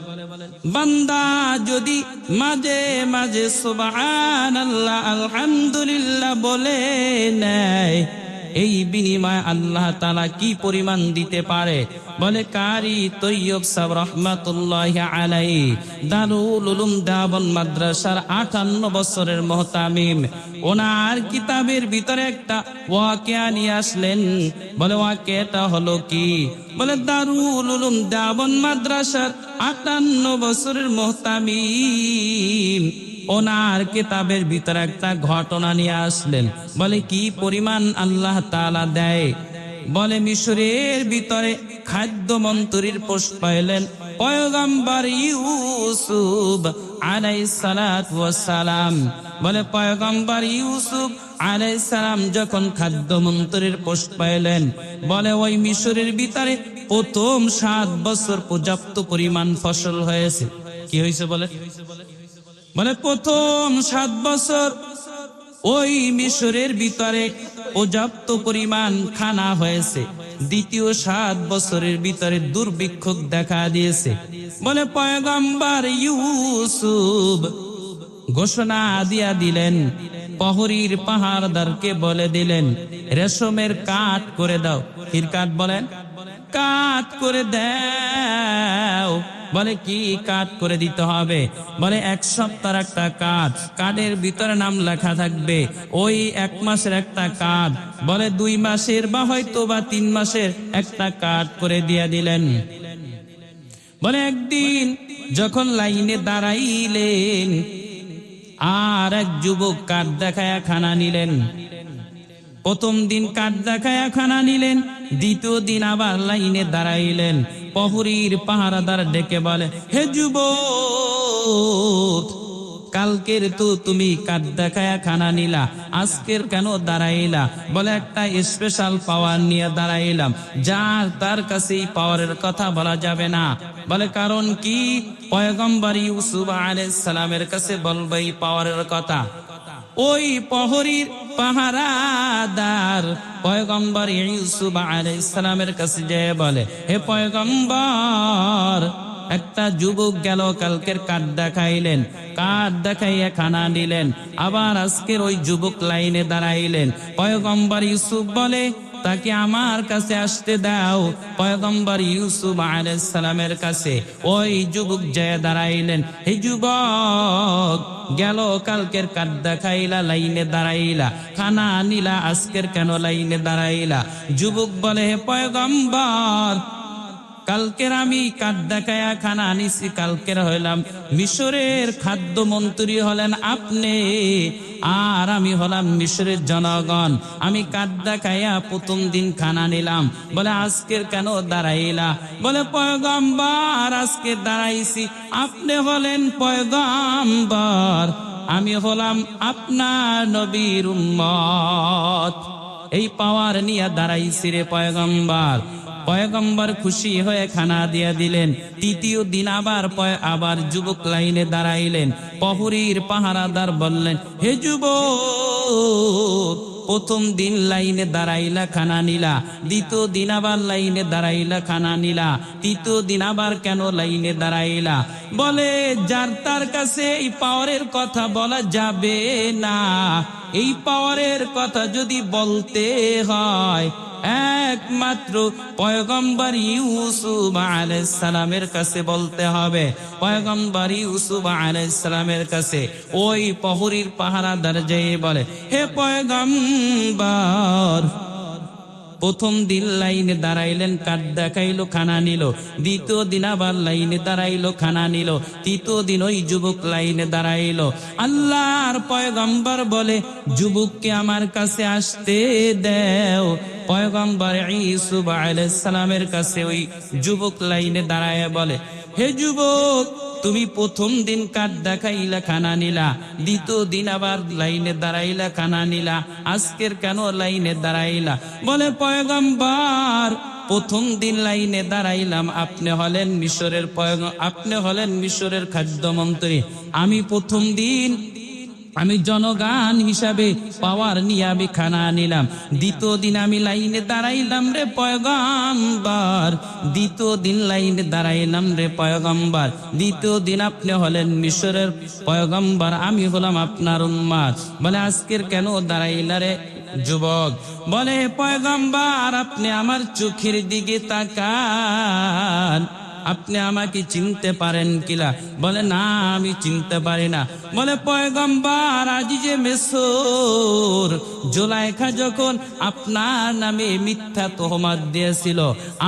বান্দা যদি মাঝে মাঝে সুবহানাল্লাহ আলহামদুলিল্লাহ বলে নেয়, এই বিনিময় আল্লাহ তাআলা কি পরিমাণ দিতে পারে। বলে কারি তৈয়ব সাহেব রহমাতুল্লাহি আলাইহি দারুল উলুম দেওবন্দ মাদ্রাসার 58 বছরের মুহতামিম, ওনার কিতাবের ভিতরে একটা ওয়াকিয়া নিয়ে আসলেন। বলে ওয়াকিয়াটা হলো কি? বলে দারুল উলুম দেওবন্দ মাদ্রাসার 58 বছরের মুহতামিম ওনার কিতাবের ভিতরে একটা ঘটনা নিয়ে আসলেন। বলে কি পরিমাণ আল্লাহ তাআলা দেয়। বলে মিশরের ভিতরে খাদ্য মন্ত্রীর পোস্ট পাইলেন পয়গম্বর ইউসুফ আলাইহিস সালাতু ওয়াস সালাম। বলে পয়গম্বর ইউসুফ আলাইহিস সালাম যখন খাদ্য মন্ত্রীর পোস্ট পাইলেন, বলে ওই মিশরের ভিতরে প্রথম 7 বছর পর্যাপ্ত পরিমাণ ফসল হয়েছে। কি হয়েছে বলে? বলে প্রথম 7 বছর ওই মিশরের ভিতরে পর্যাপ্ত পরিমাণ খানা হয়েছে। দ্বিতীয় 7 বছরের ভিতরে দুর্ভিক্ষ দেখা দিয়েছে। বলে পয়গম্বর ইউসুফ ঘোষণা দিয়া দিলেন, প্রহরীর পাহাড়দারকে বলে দিলেন, রেশমের কাঠ করে দাও। কির কাঠ বলেন? কাঠ করে দাও। বলে কি কার্ড করে দিতে হবে? বলে 1 সপ্তাহের একটা কার্ড, কার্ডের ভিতরে নাম লেখা থাকবে। ওই 1 মাসের একটা কার্ড, বলে 2 মাসের বা হয়তো বা 3 মাসের একটা কার্ড করে দিয়ে দিলেন। বলে একদিন যখন লাইনে দাঁড়াইলেন, আর এক যুবক কার্ড দেখায়া খানা নিলেন। প্রথম দিন কার্ড দেখায়া খানা নিলেন, দ্বিতীয় দিন আবার লাইনে দাঁড়াইলেন। প্রহরীর পাহারাদার ডেকে বলে, হে যুবক, কালকের তো তুমি কার্ড দেখায়া খানা নিলা, আজকের কেন দাঁড়াইলা? বলে একটা স্পেশাল পাওয়ার নিয়ে দাঁড়াইলাম, যার তার কাছে এই পাওয়ারের কথা বলা যাবে না। বলে কারণ কি? পয়গম্বর ইউসুফ আলাইহিস সালামের কাছে বলবে এই পাওয়ারের কথা। ওই প্রহরীর পাহারাদার পয়গম্বর ইউসুফ আলাইহিস সালামের কাছে যেয়ে বলে, হে পয়গম্বর, একটা যুবক গেল কালকের কার্ড দেখাইলেন, কার্ড দেখাইয়া খানা নিলেন, আবার আজকের ওই যুবক লাইনে দাঁড়াইলেন। পয়গম্বর ইউসুফ বলে, তাকে আমার কাছে আসতে দাও। পয়গম্বর ইউসুফ আলাইহিস সালামের কাছে ওই যুবক যায় দাঁড়াইলেন। হে যুবক, গেল কালকের কার্ড দেখাইলা, লাইনে দাঁড়াইলা, খানা নিলা, আজকের কেন লাইনে দাঁড়াইলা? যুবক বলে, হে পয়গম্বর, কালকের আমি কার্ড দেখায়া খানা আনিছি, কালকের হইলাম মিশরের খাদ্যমন্ত্রী হলেন আপনি, আর আমি হলাম মিশরের জনগণ। আমি কার্ড দেখাইয়া প্রথম দিন খানা নিলাম, বলে আজকের কেন দাঁড়াইলা? বলে পয়গম্বর, আজকে দাঁড়াইছি, আপনি হলেন পয়গম্বর, আমি হলাম আপনার নবীর উম্মত। এই পাওয়ার নিয়ে দাঁড়াইছি রে পয়গম্বর। পয়গম্বর খুশি হয়ে খানা দিয়ে দিলেন। তৃতীয় দিন আবার যুবক লাইনে দাঁড়াইলেন। প্রহরীর পাহারাদার বললেন, হে যুবক, প্রথম দিন লাইনে দাঁড়াইলা, খানা নিলা, দ্বিতীয় দিন আবার লাইনে দাঁড়াইলা, খানা নিলা, তৃতীয় দিন আবার কেন লাইনে দাঁড়াইলা? বলে যার তার কাছে এই পাওয়ারের কথা বলা যাবে না। এই পাওয়ারের কথা যদি বলতে হয়, একমাত্র পয়গম্বর ইউসুফ আলাইহিস সালামের কাছে বলতে হবে। পয়গম্বর ইউসুফ আলাইহিস সালামের কাছে ওই প্রহরীর পাহারাদার যেয়ে বলে, হে পয়গম্বর, প্রথম দিন লাইনে দাঁড়াইলেন, কার্ড দেখাইলো, খানা নিল, দ্বিতীয় দিন আবার লাইনে দাঁড়াইলো, খানা নিল, তৃতীয় দিন ওই যুবক লাইনে দাঁড়াইলো। আল্লাহর পয়গম্বর বলে, যুবককে আমার কাছে আসতে দাও। পয়গম্বর ইউসুফ আলাইহিস সালামের কাছে ওই যুবক লাইনে দাঁড়ায় বলে, হে যুবক, তুমি প্রথম দিন কার্ড দেখাইলা, খানা নিলা, দ্বিতীয় দিন আবার লাইনে দাঁড়াইলা, খানা নিলা, আজকের কেন লাইনে দাঁড়াইলা? বলে পয়গম্বর, প্রথম দিন লাইনে দাঁড়াইলাম, আপনি হলেন মিশরের খাদ্যমন্ত্রী। আমি প্রথম দিন আমি জনগণ হিসাবে পাওয়ার নিয়ে আমি খানা নিলাম। দ্বিতীয় দিন আমি লাইনে দাঁড়াইলাম রে পয়গম্বর, দ্বিতীয় দিন লাইনে দাঁড়াইলাম রে পয়গম্বর, দ্বিতীয় দিন আপনি হলেন মিশরের পয়গম্বর, আমি হলাম আপনার উম্মত। বলে আজকের কেন দাঁড়াইলা রে যুবক? বলে পয়গম্বর, আপনি আমার চোখের দিকে তাকান, আপনি আমাকে চিনতে পারেন কিনা? বলে না, আমি চিনতে পারি না। বলে পয়গম্বর, আজিজে মিসর জুলাইখা যখন আপনার নামে মিথ্যা তহমত দিয়েছিল,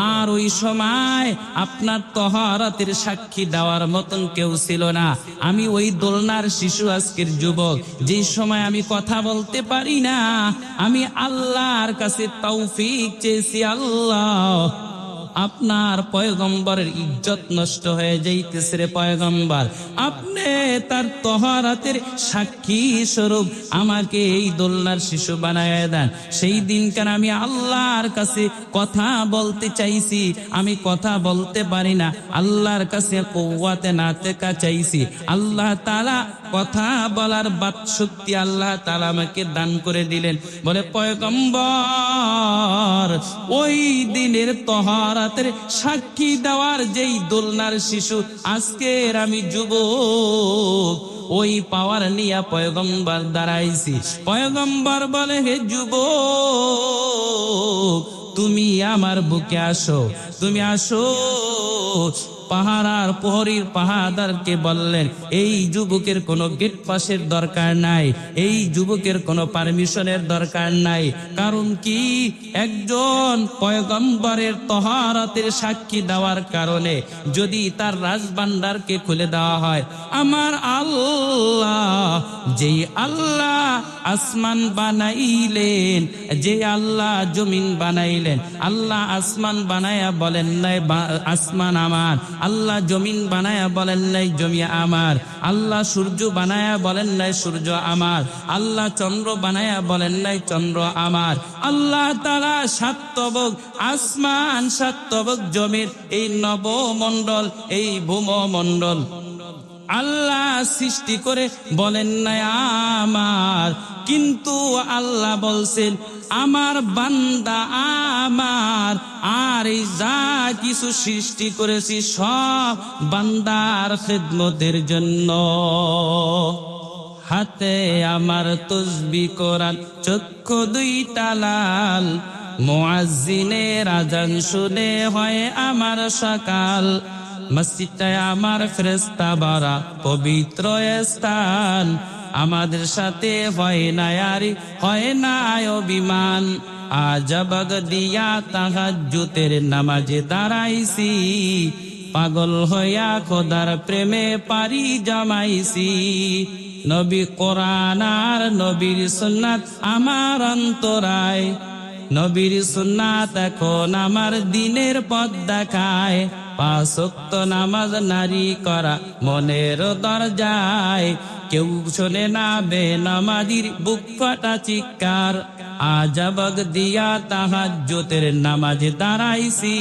আর ওই সময় আপনার তহরাতের সাক্ষী দেওয়ার মতন কেউ ছিল না। আমি ওই দোলনার শিশু, আজকের যুবক, যে সময় আমি কথা বলতে পারি না, আমি আল্লাহর কাছে তৌফিক চেয়েছি। আল্লাহ, আপনার পয়গম্বরের ইজ্জত নষ্ট হয়ে যাইতেছে রে পয়গম্বর, আপনি তার তহরাতের সাক্ষী স্বরূপ আমাকে এই দোলনার শিশু বানায় দেন। সেই দিনকার আমি আল্লাহর কাছে কথা বলতে চাইছি, আমি কথা বলতে পারি না, আল্লাহর কাছে কুওয়াতে নাতেকা চাইছি। আল্লাহ তাআলা কথা বলার বাক শক্তি আল্লাহ তাআলা আমাকে দান করে দিলেন। বলে পয়গম্বর, ওই দিনের তহরাতের সাক্ষী দেওয়ার যেই দোলনার শিশু, আজকের আমি যুবক, ওই পাওয়ার নিয়া পয়গম্বর দাঁড়াইছি। পয়গম্বর বলে, হে যুবক, তুমি আমার বুকে আসো, তুমি আসো। পাহারার প্রহরীর পাহাদারকে বললেন, এই যুবকের কোনো গেট পাসের দরকার নাই, এই যুবকের কোনো পারমিশনের দরকার নাই। কারণ কি, একজন পয়গম্বরের তহারাতের সাক্ষী দেওয়ার কারণে যদি তার রাজভান্ডারকে খুলে দেওয়া হয়, আমার আল্লাহ, যেই আল্লাহ আসমান বানাইলেন, যে আল্লাহ জমিন বানাইলেন, আল্লাহ আসমান বানায়া বলেন নাই আসমান আমার, আল্লাহ জমিন বানায়া বলেন নাই জমি আমার, আল্লাহ সূর্য বানায়া বলেন নাই সূর্য আমার, আল্লাহ চন্দ্র বানায়া বলেন নাই চন্দ্র আমার। আল্লাহ তাআলা সাতবক আসমান, সাতবক জমির এই নবমণ্ডল, এই ভূমণ্ডল আল্লাহ সৃষ্টি করে বলেন নাই আমার। কিন্তু আল্লাহ বলছেন, আমার বান্দা আমার, আর এই যা কিছু সৃষ্টি করেছি সব বান্দার খিদমতের জন্য। হাতে আমার তসবিহ কোরআন, চক্ষু দুইটা লাল, মুয়াজ্জিনের আযান শুনে হয় আমার সকাল। মসজিদটায় আমার ফেরেশতা ভরা পবিত্র স্থান, আমাদের সাথে হয় না আরি, হয় না অভিমান। আজ বাগদিয়া তাহাজ্জুদের নামাজে দাঁড়াইছি, পাগল হইয়া খোদার প্রেমে পারি জমাইছি। নবী কোরআন আর নবীর সুন্নাত আমার অন্তরায়, নবীর সুন্নাত এখন আমার দিনের পথ দেখায়। 5 ওয়াক্ত নামাজ নারী করা মনের দরজায়, কেউ শোনে না বেনামাজির বুক ফাটা চিৎকার। আজ বাগদিয়া তাহাজ্জুদের নামাজে দাঁড়াইছি,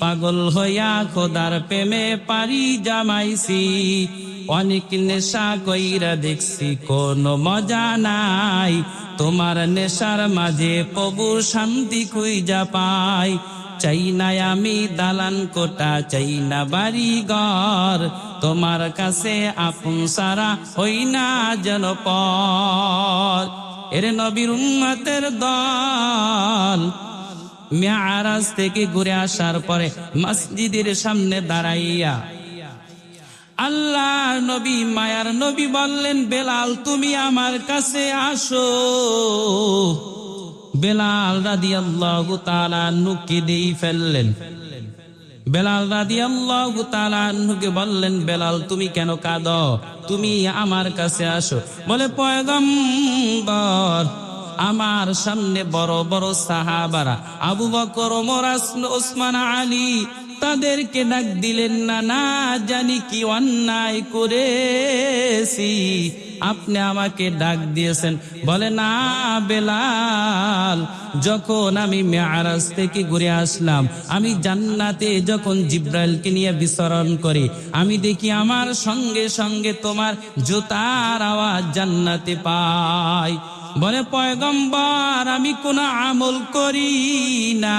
পাগল হইয়া খোদার প্রেমে পারি জমাইছি। অনেক নেশা কইরা দেখছি কোনো মজা নাই, তোমার নেশার মাঝে প্রভু শান্তি খুঁজা পাই। চাই না আমি দালান কোটা, চাই না বাড়ি ঘর, তোমার কাছে আপন সারা হই না যেন পর। এর নবীর উম্মতের দল মেরাজ থেকে ঘুরে আসার পরে মসজিদের সামনে দাঁড়াইয়া আল্লাহ নবী, মায়ার নবী বললেন, বেলাল তুমি আমার কাছে আসো। বেলাল রাদিয়াল্লাহু তাআলা আনহুকে দিয়ে ফেললেন। বেলাল রাদিয়াল্লাহু তাআলা আনহুকে বললেন, বেলাল তুমি কেন কাঁদো, তুমি আমার কাছে আসো। বলে, পয়গম্বর, আমার সামনে বড় বড় সাহাবারা আবু বকর, ওমর, ওসমান, আলী, তাদেরকে ডাক দিলেন না, না জানি কি অন্যায় করেছি, আপনি আমাকে ডাক দিয়েছেন। বলে, না বেলাল, যখন আমি মেরাজ থেকে ঘুরে আসলাম, আমি জান্নাতে যখন জিব্রাইলকে নিয়ে বিচরণ করি, আমি দেখি আমার সঙ্গে সঙ্গে তোমার জুতার আওয়াজ জান্নাতে পাই। বলে, পয়গম্বর আমি কোনো আমল করি না।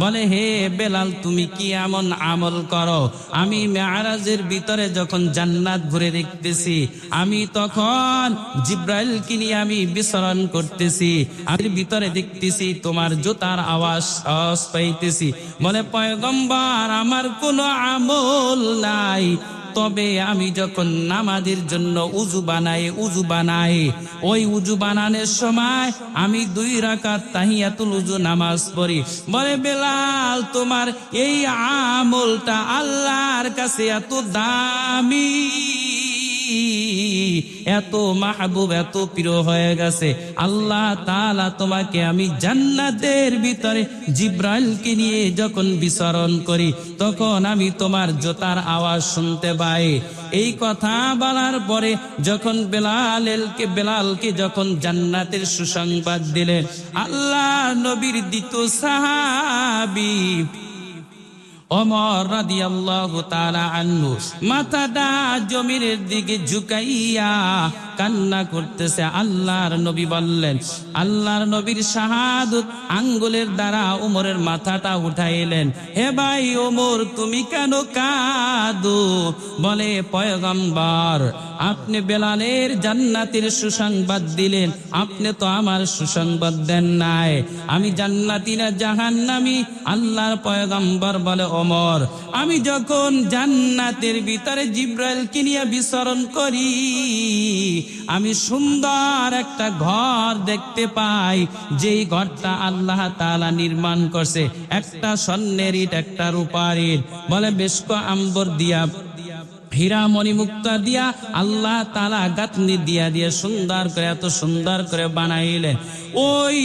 বলে, হে বেলাল তুমি কি এমন আমল করো? আমি মেরাজের ভিতরে যখন জান্নাত ঘুরে দেখতেছি, আমি তখন জিব্রাইলকে নিয়ে আমি বিচরণ করতেছি, আমি ভিতরে দেখতেছি তোমার জুতার আওয়াজ পাইতেছি। বলে, পয়গম্বর আমার কোনো আমল নাই, তবে আমি যখন নামাজের জন্য উযু বানাই, ওই উযু বানানোর সময় আমি 2 রাকাত তাহিয়াতুল উযু নামাজ পড়ি। বলে, বেলাল তোমার এই আমলটা আল্লাহর কাছে এত দামি, এত মাহবুব, এত প্রিয় হয়ে গেছে, আল্লাহ তাআলা তোমাকে আমি জান্নাতের ভিতরে জিব্রাইলকে নিয়ে যখন বিচরণ করি, তখন আমি তোমার জুতার আওয়াজ শুনতে পাই। এই কথা বলার পরে যখন বেলালকে যখন জান্নাতের সুসংবাদ দিলেন, আল্লাহ নবীর দ্বিতীয় সাহাবী ওমর রাদিয়াল্লাহু তাআলা আনহু মাথাটা জমিনের দিকে ঝুঁকাইয়া কান্না করতেছে। আল্লাহর নবী বললেন, আল্লাহর নবীর শাহাদত আঙ্গুলের দ্বারা ওমরের মাথাটা উঠাইলেন। হে ভাই ওমর, তুমি কেন কাঁদো? বলে, পয়গম্বর আপনি বেলালের জান্নাতের সুসংবাদ দিলেন, আপনি তো আমার সুসংবাদ দেন নাই, আমি জান্নাতি না জাহান্নামী? আল্লাহর পয়গম্বর বলে, ও ওমর, আমি যখন জান্নাতের ভিতরে জিব্রাইলকে নিয়ে বিচরণ করি, আমি সুন্দর একটা ঘর দেখতে পাই, যেই ঘরটা আল্লাহ তাআলা নির্মাণ করছে, একটা স্বর্ণের ইট, একটা রূপার ইট, বলে বেশক আম্বর দিয়া, হীরা মণিমুক্তা দিয়া আল্লাহ তাআলা গাঁথনি দিয়া সুন্দর করে, এত সুন্দর করে বানাইলেন। ওই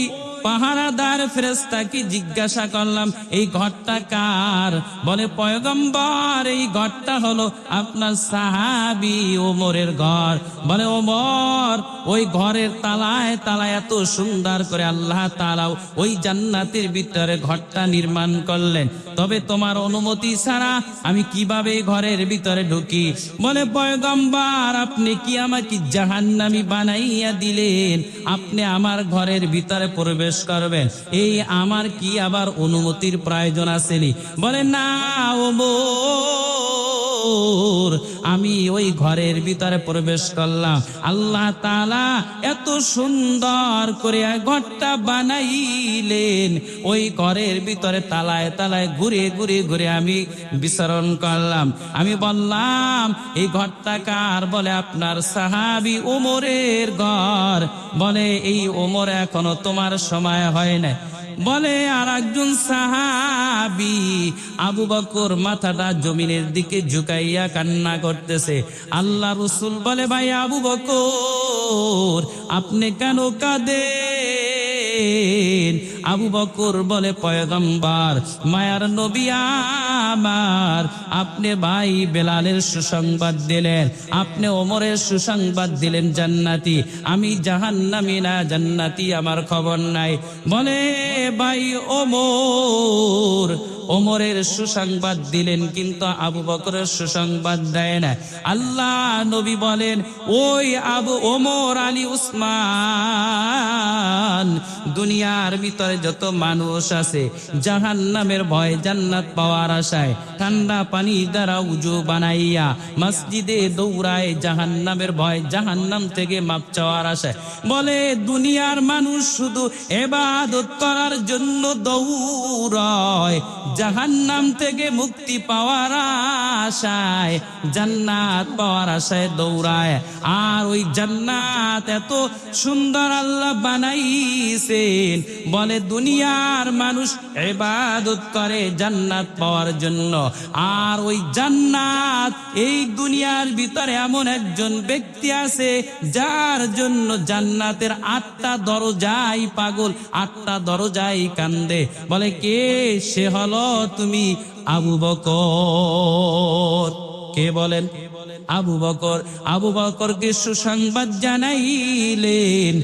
পাহারাদার ফেরেশতাকে জিজ্ঞাসা করলাম, এই ঘরটা কার? বলে পয়গম্বর, এই ঘরটা হলো আপনার সাহাবী ওমরের ঘর। বলে ওমর, ওই ঘরের তালায় তালায় এত সুন্দর করে আল্লাহ তাআলা ওই জান্নাতের ভিতরে ঘরটা নির্মাণ করলেন, তবে তোমার অনুমতি ছাড়া আমি কিভাবে ঘরের ভিতরে ঢুকি? বলে পয়গম্বর, আপনি কি আমাকে জাহান্নামী বানাইয়া দিলেন? আপনি আমার ঘরের ভিতরে প্রবেশ করবেন, এই আমার কি আবার অনুমতির প্রয়োজন আছে? বলে না ওমর, আমি ওই ঘরের ভিতরে প্রবেশ করলাম, আল্লাহ তাআলা এত সুন্দর করে ঘরটা বানাইলেন, ওই ঘরের ভিতরে তালায় তালায় ঘুরে ঘুরে ঘুরে আমি বিচরণ করলাম। আমি বললাম, এই ঘরটা কার? বলে আপনার সাহাবী ওমরের ঘর। বলে এই ওমর, এখনো তোমার সময় হয় না। বলে আর একজন সাহাবী আবু বকর মাথাটা জমিনের দিকে ঝুঁকাইয়া কান্না করতেছে। আল্লাহ রাসূল বলে, ভাই আবু বকর, আপনি কেন কাঁদেন? আবু বকর বলে, পয়গম্বর, মায়ার নবী আমার, আপনি ভাই বেলালের সুসংবাদ দিলেন, আপনি ওমরের সুসংবাদ দিলেন জান্নাতি, আমি জাহান্নামী না জান্নাতি আমার খবর নাই। বলে ভাই ওমর, ওমরের সুসংবাদ দিলেন কিন্তু আবু বকরের সুসংবাদ দেয় না। আল্লাহ নবী বলেন, ওই আবু ওমর, আলী, উসমান, দুনিয়ার ভিতরে যত মানুষ আছে জাহান্নামের ভয় জান্নাত পাওয়ার আশায় ঠান্ডা পানি দ্বারা উজু বানাইয়া মসজিদে দৌড়ায়, জাহান্নামের ভয় জাহান্নাম থেকে মাপ চাওয়ার আশায়। বলে দুনিয়ার মানুষ শুধু ইবাদত করার জন্য দৌড়ায়, জাহান্নাম থেকে মুক্তি পাওয়ার আশায়, জান্নাত পাওয়ার আশায় দৌড়ায়। আর ওই জান্নাত এত সুন্দর আল্লাহ বানাইছেন, বলে দুনিয়ার মানুষ ইবাদত করে জান্নাত পাওয়ার জন্য, আর ওই জান্নাত, এই দুনিয়ার ভিতরে এমন একজন ব্যক্তি আছে যার জন্য জান্নাতের 8টা দরজাই পাগল, 8টা দরজাই কান্দে। বলে কে? সে হলো তুমি আবু বকর। কে বলেন? আবু বকর। আবু বকরকে সুসংবাদ জানাইলেন।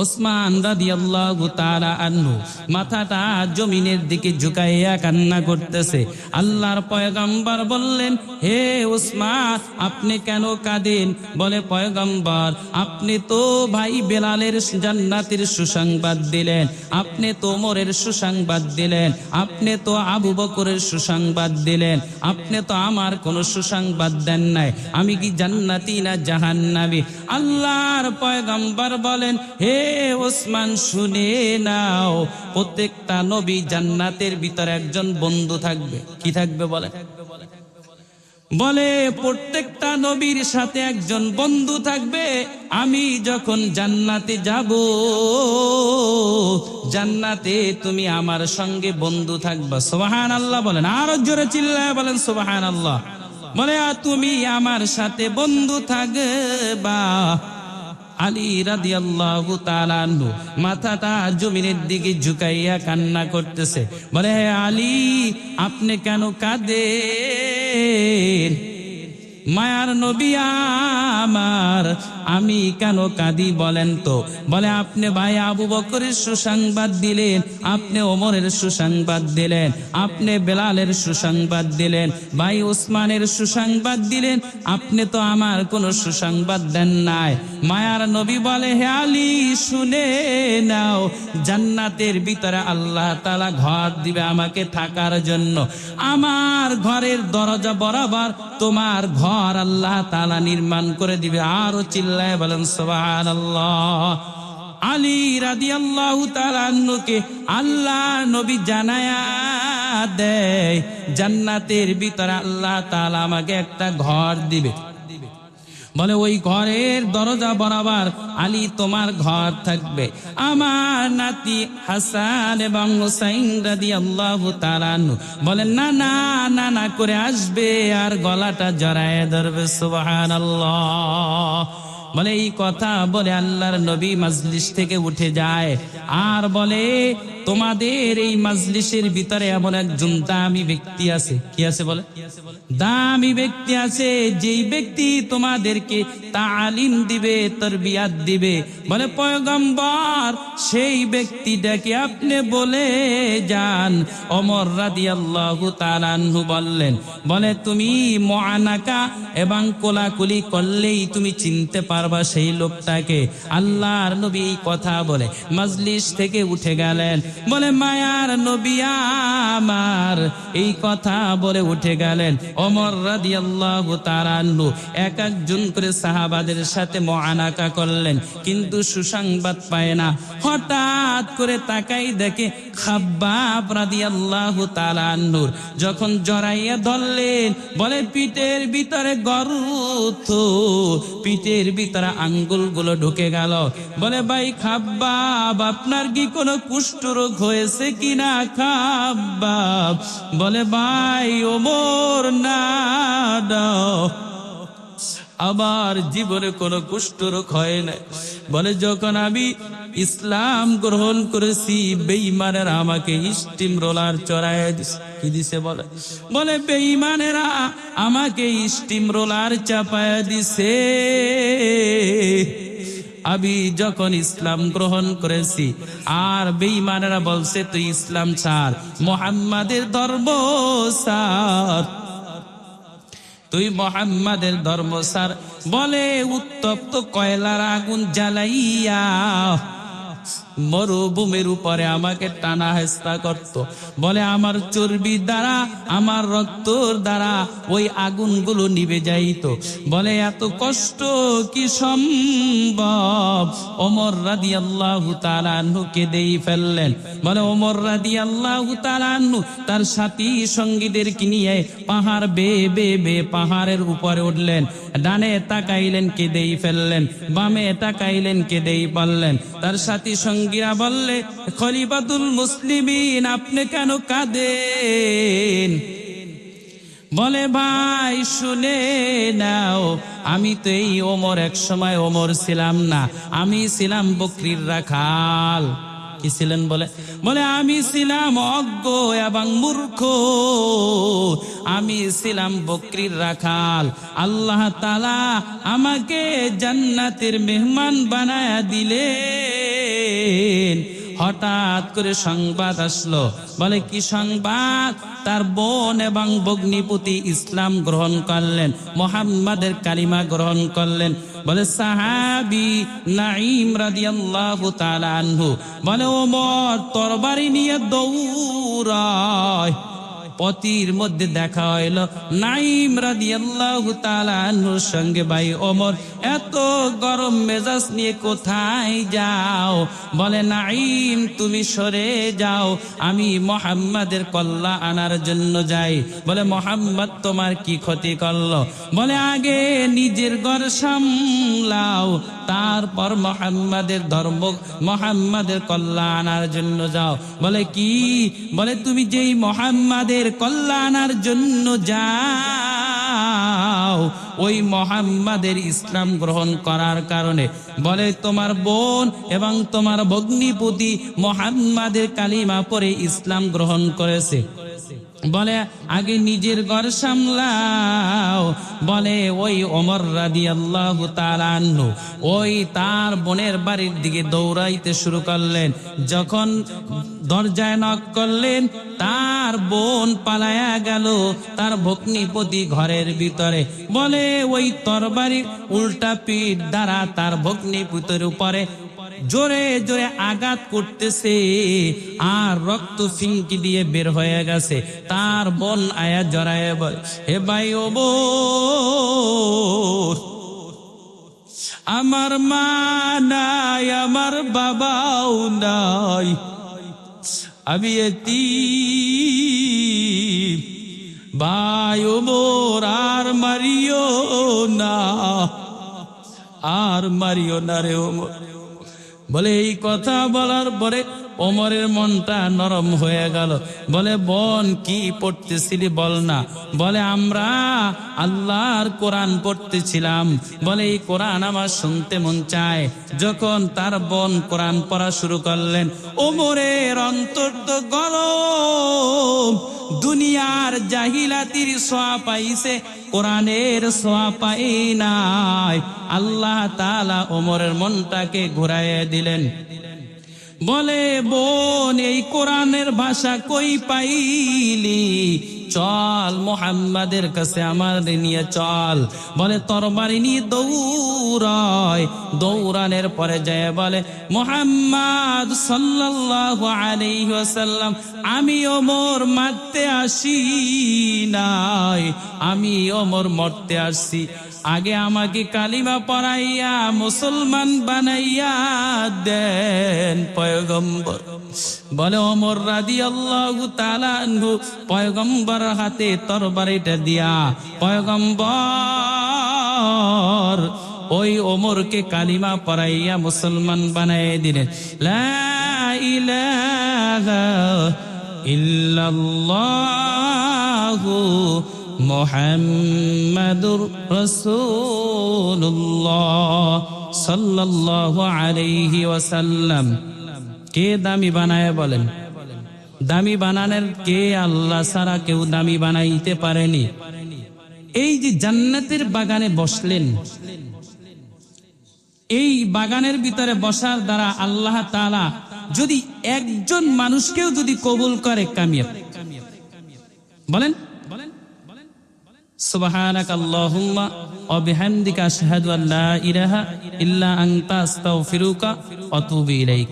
ওসমান রাদিয়াল্লাহু তাআলা আনহু মাথাটা জমিনের দিকে ঝুঁকাইয়া কান্না করতেছে। আল্লাহর পয়গম্বর বললেন, হে ওসমান, আপনি কেন কাঁদেন? বলে পয়গম্বর, আপনি তো ভাই বেলালের জান্নাতের সুসংবাদ দিলেন, আপনি তো ওমরের সুসংবাদ দিলেন, আপনি তো আবু বকরের সুসংবাদ দিলেন, আপনি তো আমার কোনো সুসংবাদ দেন নাই, আমি কি জান্নাতি না জাহান্নামী? আল্লাহর পয়গম্বর বলেন, হে ওসমান, শুনে নাও, প্রত্যেকটা নবী জান্নাতের ভিতরে একজন বন্ধু থাকবে। কি থাকবে বলেন? বলে প্রত্যেকটা নবীর সাথে একজন বন্ধু থাকবে। আমি যখন জান্নাতে যাব, জান্নাতে তুমি আমার সঙ্গে বন্ধু থাকবা। সুবহানাল্লাহ বলেন, আরো জোরে চিল্লায় বলেন সুবহানাল্লাহ। বলে তুমি আমার সাথে বন্ধু থাকবা। আলী রাদিয়াল্লাহু তাআলা আনহু মাথাটা জমিনের দিকে ঝুঁকাইয়া কান্না করতেছে। বলে হে আলী, আপনি কেন কাঁদেন? মায়ার নবী আমার, আমি কেন কাঁদি বলেন তো? বলে আপনি ভাই আবু বকরের সুসংবাদ দিলেন, আপনি ওমরের সুসংবাদ দিলেন, আপনি বেলালের সুসংবাদ দিলেন, ভাই ওসমানের সুসংবাদ দিলেন, আপনি তো আমার কোনো সুসংবাদ দেন নাই। মায়ার নবী বলে, হে আলী, শুনে নাও, জান্নাতের ভিতরে আল্লাহ তাআলা ঘর দিবে আমাকে থাকার জন্য। আমার ঘরের দরজা বরাবর তোমার ঘর আল্লাহ তাআলা নির্মাণ করে দিবে। আরো চিল্লায় বলেন সুবহানাল্লাহ। আলী রাদিয়াল্লাহু তাআলা আনহুকে আল্লাহ নবী জানায়া দেয়, জান্নাতের ভিতরে আল্লাহ তাআলা আমাকে একটা ঘর দিবে। বলে ওই ঘরের দরজা বরাবর আলী তোমার ঘর থাকবে। আমার নাতি হাসান এবং হুসাইন রাদিয়াল্লাহু তাআলা আনহু বলেন না না না না করে আসবে আর গলাটা জড়ায় ধরবে। সুবহানাল্লাহ। বলে এই কথা বলে আল্লাহর নবী মাজলিস থেকে উঠে যায় আর বলে তোমাদের এই মাজলিসের ভিতরে এমন একজন দামি ব্যক্তি আছে। কি আছে বলে? দামি ব্যক্তি আছে, যেই ব্যক্তি তোমাদেরকে তালিম দিবে, তরবিয়াত দিবে। বলে পয়গম্বর সেই ব্যক্তিটাকে আপনি বলে যান। ওমর রাদিয়াল্লাহু তাআলা আনহু বললেন, বলে তুমি মুআনাকা এবং কোলাকুলি করলেই তুমি চিনতে পারবা সেই লোকটাকে। আল্লাহর নবী এই কথা বলে মাজলিস থেকে উঠে গেলেন। বলে মায়ার নবী আমার এই কথা বলে উঠে গেলেন। ওমর রাদিয়াল্লাহু তাআলা আনহু এক একজন করে সাহাবাদের সাথে মুআনাকা করলেন, কিন্তু সুসংবাদ পায় না। হঠাৎ করে তাকাই দেখে খাব্বাব রাদিয়াল্লাহু তাআলা আনহুর যখন জড়াইয়া ধরলেন, বলে পিঠের ভিতরে গর্ত, পিঠের ভিতরে আঙ্গুলগুলো ঢুকে গেল। বলে ভাই খাব্বাব আপনার কি কোনো কুষ্ঠরোগ হয়েছে কিনা? খাব্বাব বলে ভাই ওমর না আমার জীবনে কোনো কুষ্ঠরোগ হয় না। বলে যখন আমি ইসলাম গ্রহণ করেছি বেঈমানেরা আমাকে স্টিম রোলার চড়ায় দিছে। কি দিছে বলে? বলে বেঈমানেরা আমাকে স্টিম রোলার চাপায় দিছে। আমি যখন ইসলাম গ্রহণ করেছি আর বেঈমানেরা বলছে তুই ইসলাম ছাড়, মুহাম্মাদের ধর্ম ছাড়, তুই মুহাম্মাদের ধর্ম ছাড়। বলে উত্তপ্ত কয়লার আগুন জ্বালাইয়া মরুভূমির উপরে আমাকে টানা হেস্তা করত। বলে আমার চর্বি দ্বারা, আমার রক্তর দ্বারা ওই আগুনগুলো নিভে যাইত। বলে এত কষ্ট কি সম্ভব? ওমর রাদিয়াল্লাহু তাআলা আনহু কেঁদেই ফেললেন। বলে ওমর রাদিয়াল্লাহু তাআলা আনহু তার সাথী সঙ্গীদেরকে নিয়ে পাহাড় বেয়ে পাহাড়ের উপরে উঠলেন। ডানে তাকাইলেন, কেঁদেই ফেললেন। বামে তাকাইলেন, কেঁদেই পারলেন। তার সাথী সঙ্গীরা বললে, খলিফাতুল মুসলিমিন আপনি কেন কাঁদেন? বলে ভাই শুনে নাও, আমি তো এই ওমর এক সময় ওমর ছিলাম না, আমি ছিলাম বকরির রাখাল। কি ছিলেন? বলে আমি ছিলাম অজ্ঞ এবং মূর্খ, আমি ছিলাম বকরির রাখাল। আল্লাহ তাআলা আমাকে জান্নাতের মেহমান বানায়া দিলেন। হঠাৎ করে সংবাদ আসলো। বলে কি সংবাদ? তার বোন এবং ভগ্নিপতি ইসলাম গ্রহণ করলেন, মুহাম্মাদের কালিমা গ্রহণ করলেন। বলে সাহাবী নাঈম রাদিয়াল্লাহু তাআলা আনহু বলে ওমর তরবারি নিয়ে দৌড়ায়। পথির মধ্যে দেখা হইল নাঈম রাদিয়াল্লাহু তাআলা আনহুর সঙ্গে। ভাই ওমর এত গরম মেজাজ নিয়ে কোথায় যাও? বলে নাঈম তুমি সরে যাও, আমি মুহাম্মাদের কল্লা আনার জন্য যাই। বলে মুহাম্মদ তোমার কি ক্ষতি করলো? বলে আগে নিজের ঘর সামলাও, তারপর মুহাম্মাদের ধর্ম, মুহাম্মাদের কল্লা আনার জন্য যাও। বলে কি? বলে তুমি যেই মুহাম্মাদের কল্যাণের জন্য যাও, ওই মুহাম্মাদের ইসলাম গ্রহণ করার কারণে বলে তোমার বোন এবং তোমার ভগ্নিপতি মুহাম্মাদের কালিমা পড়ে ইসলাম গ্রহণ করেছে। বলে আগে নিজের ঘর সামলাও। বলে ওই ওমর রাদিয়াল্লাহু তাআলা আনহু ওই তার বোনের বাড়ির দিকে দৌড়াইতে শুরু করলেন। যখন দরজায় নক করলেন, তার বোন পালায়া গেল, তার ভগ্নিপতি ঘরের ভিতরে। বলে ওই তরবারি উল্টা পিঠ দ্বারা তার ভগ্নিপতির উপরে জোরে জোরে আঘাত করতেছে আর রক্ত ফিনকি দিয়ে বের হয়ে গেছে। তার বোন আয়া জড়ায় বল, হে ভাই ওমর, আমার মা নাই, আমার বাবাও নাই, আমি এতিম। ভাই ওমর আর মারিও না, আর মারিও না রে ওমর। বলে এই কথা বলার পরে ওমরের মনটা নরম হয়ে গেল। বলে বোন কি পড়তেছিলি বল না। বলে আমরা আল্লাহর কোরআন পড়তেছিলাম। বলে এই কোরআন আমার শুনতে মন চায়। যখন তার বোন কোরআন পড়া শুরু করলেন, ওমরের অন্তর তো গরম। দুনিয়ার জাহিলাতির ছোঁয়া পাইছে, কোরআনের ছোঁয়া পাই নাই। আল্লাহ তাআলা ওমরের মনটাকে ঘুরাইয়া দিলেন। বলে বোন এই কোরআনের ভাষা কই পাইলি? চল মুহাম্মাদের কাছে আমার নিয়ে চল। বলে তরবারি নিয়ে দৌড়ায়। দৌড়ানোর পরে যায় বলে মুহাম্মদ সাল্লাল্লাহু আলাইহি ওয়াসাল্লাম, আমি ওমর মারতে আসি নাই, আমি ওমর মরতে আসছি। আগে আমাকে কালিমা পড়াইয়া মুসলমান বানাইয়া দেন পয়গম্বর। বলে ওমর রাদিয়াল্লাহু তাআলা আনহু পয়গম্বর হাতে তরবারিটা দিয়া পয়গম্বর ওই ওমরকে কালিমা পড়াইয়া মুসলমান বানাইয়া দিলেন। লা ইলাহা ইল্লাল্লাহু মুহাম্মাদুর রাসূলুল্লাহ সাল্লাল্লাহু আলাইহি ওয়াসাল্লাম। কে দামি বানায় বলেন? দামি বানানোর কে? আল্লাহ ছাড়া কেউ দামি বানাইতে পারেনি। এই যে জান্নাতের বাগানে বসলেন, এই বাগানের ভিতরে বসার দ্বারা আল্লাহ তাআলা যদি একজন মানুষকেও যদি কবুল করে কামিয়াব। বলেন সুবহানাকাল্লাহুম্মা ওয়া বিহামদিকা আশহাদু আল্লা ইলাহা ইল্লা আনতা আস্তাগফিরুকা ওয়া আতুবু ইলাইক।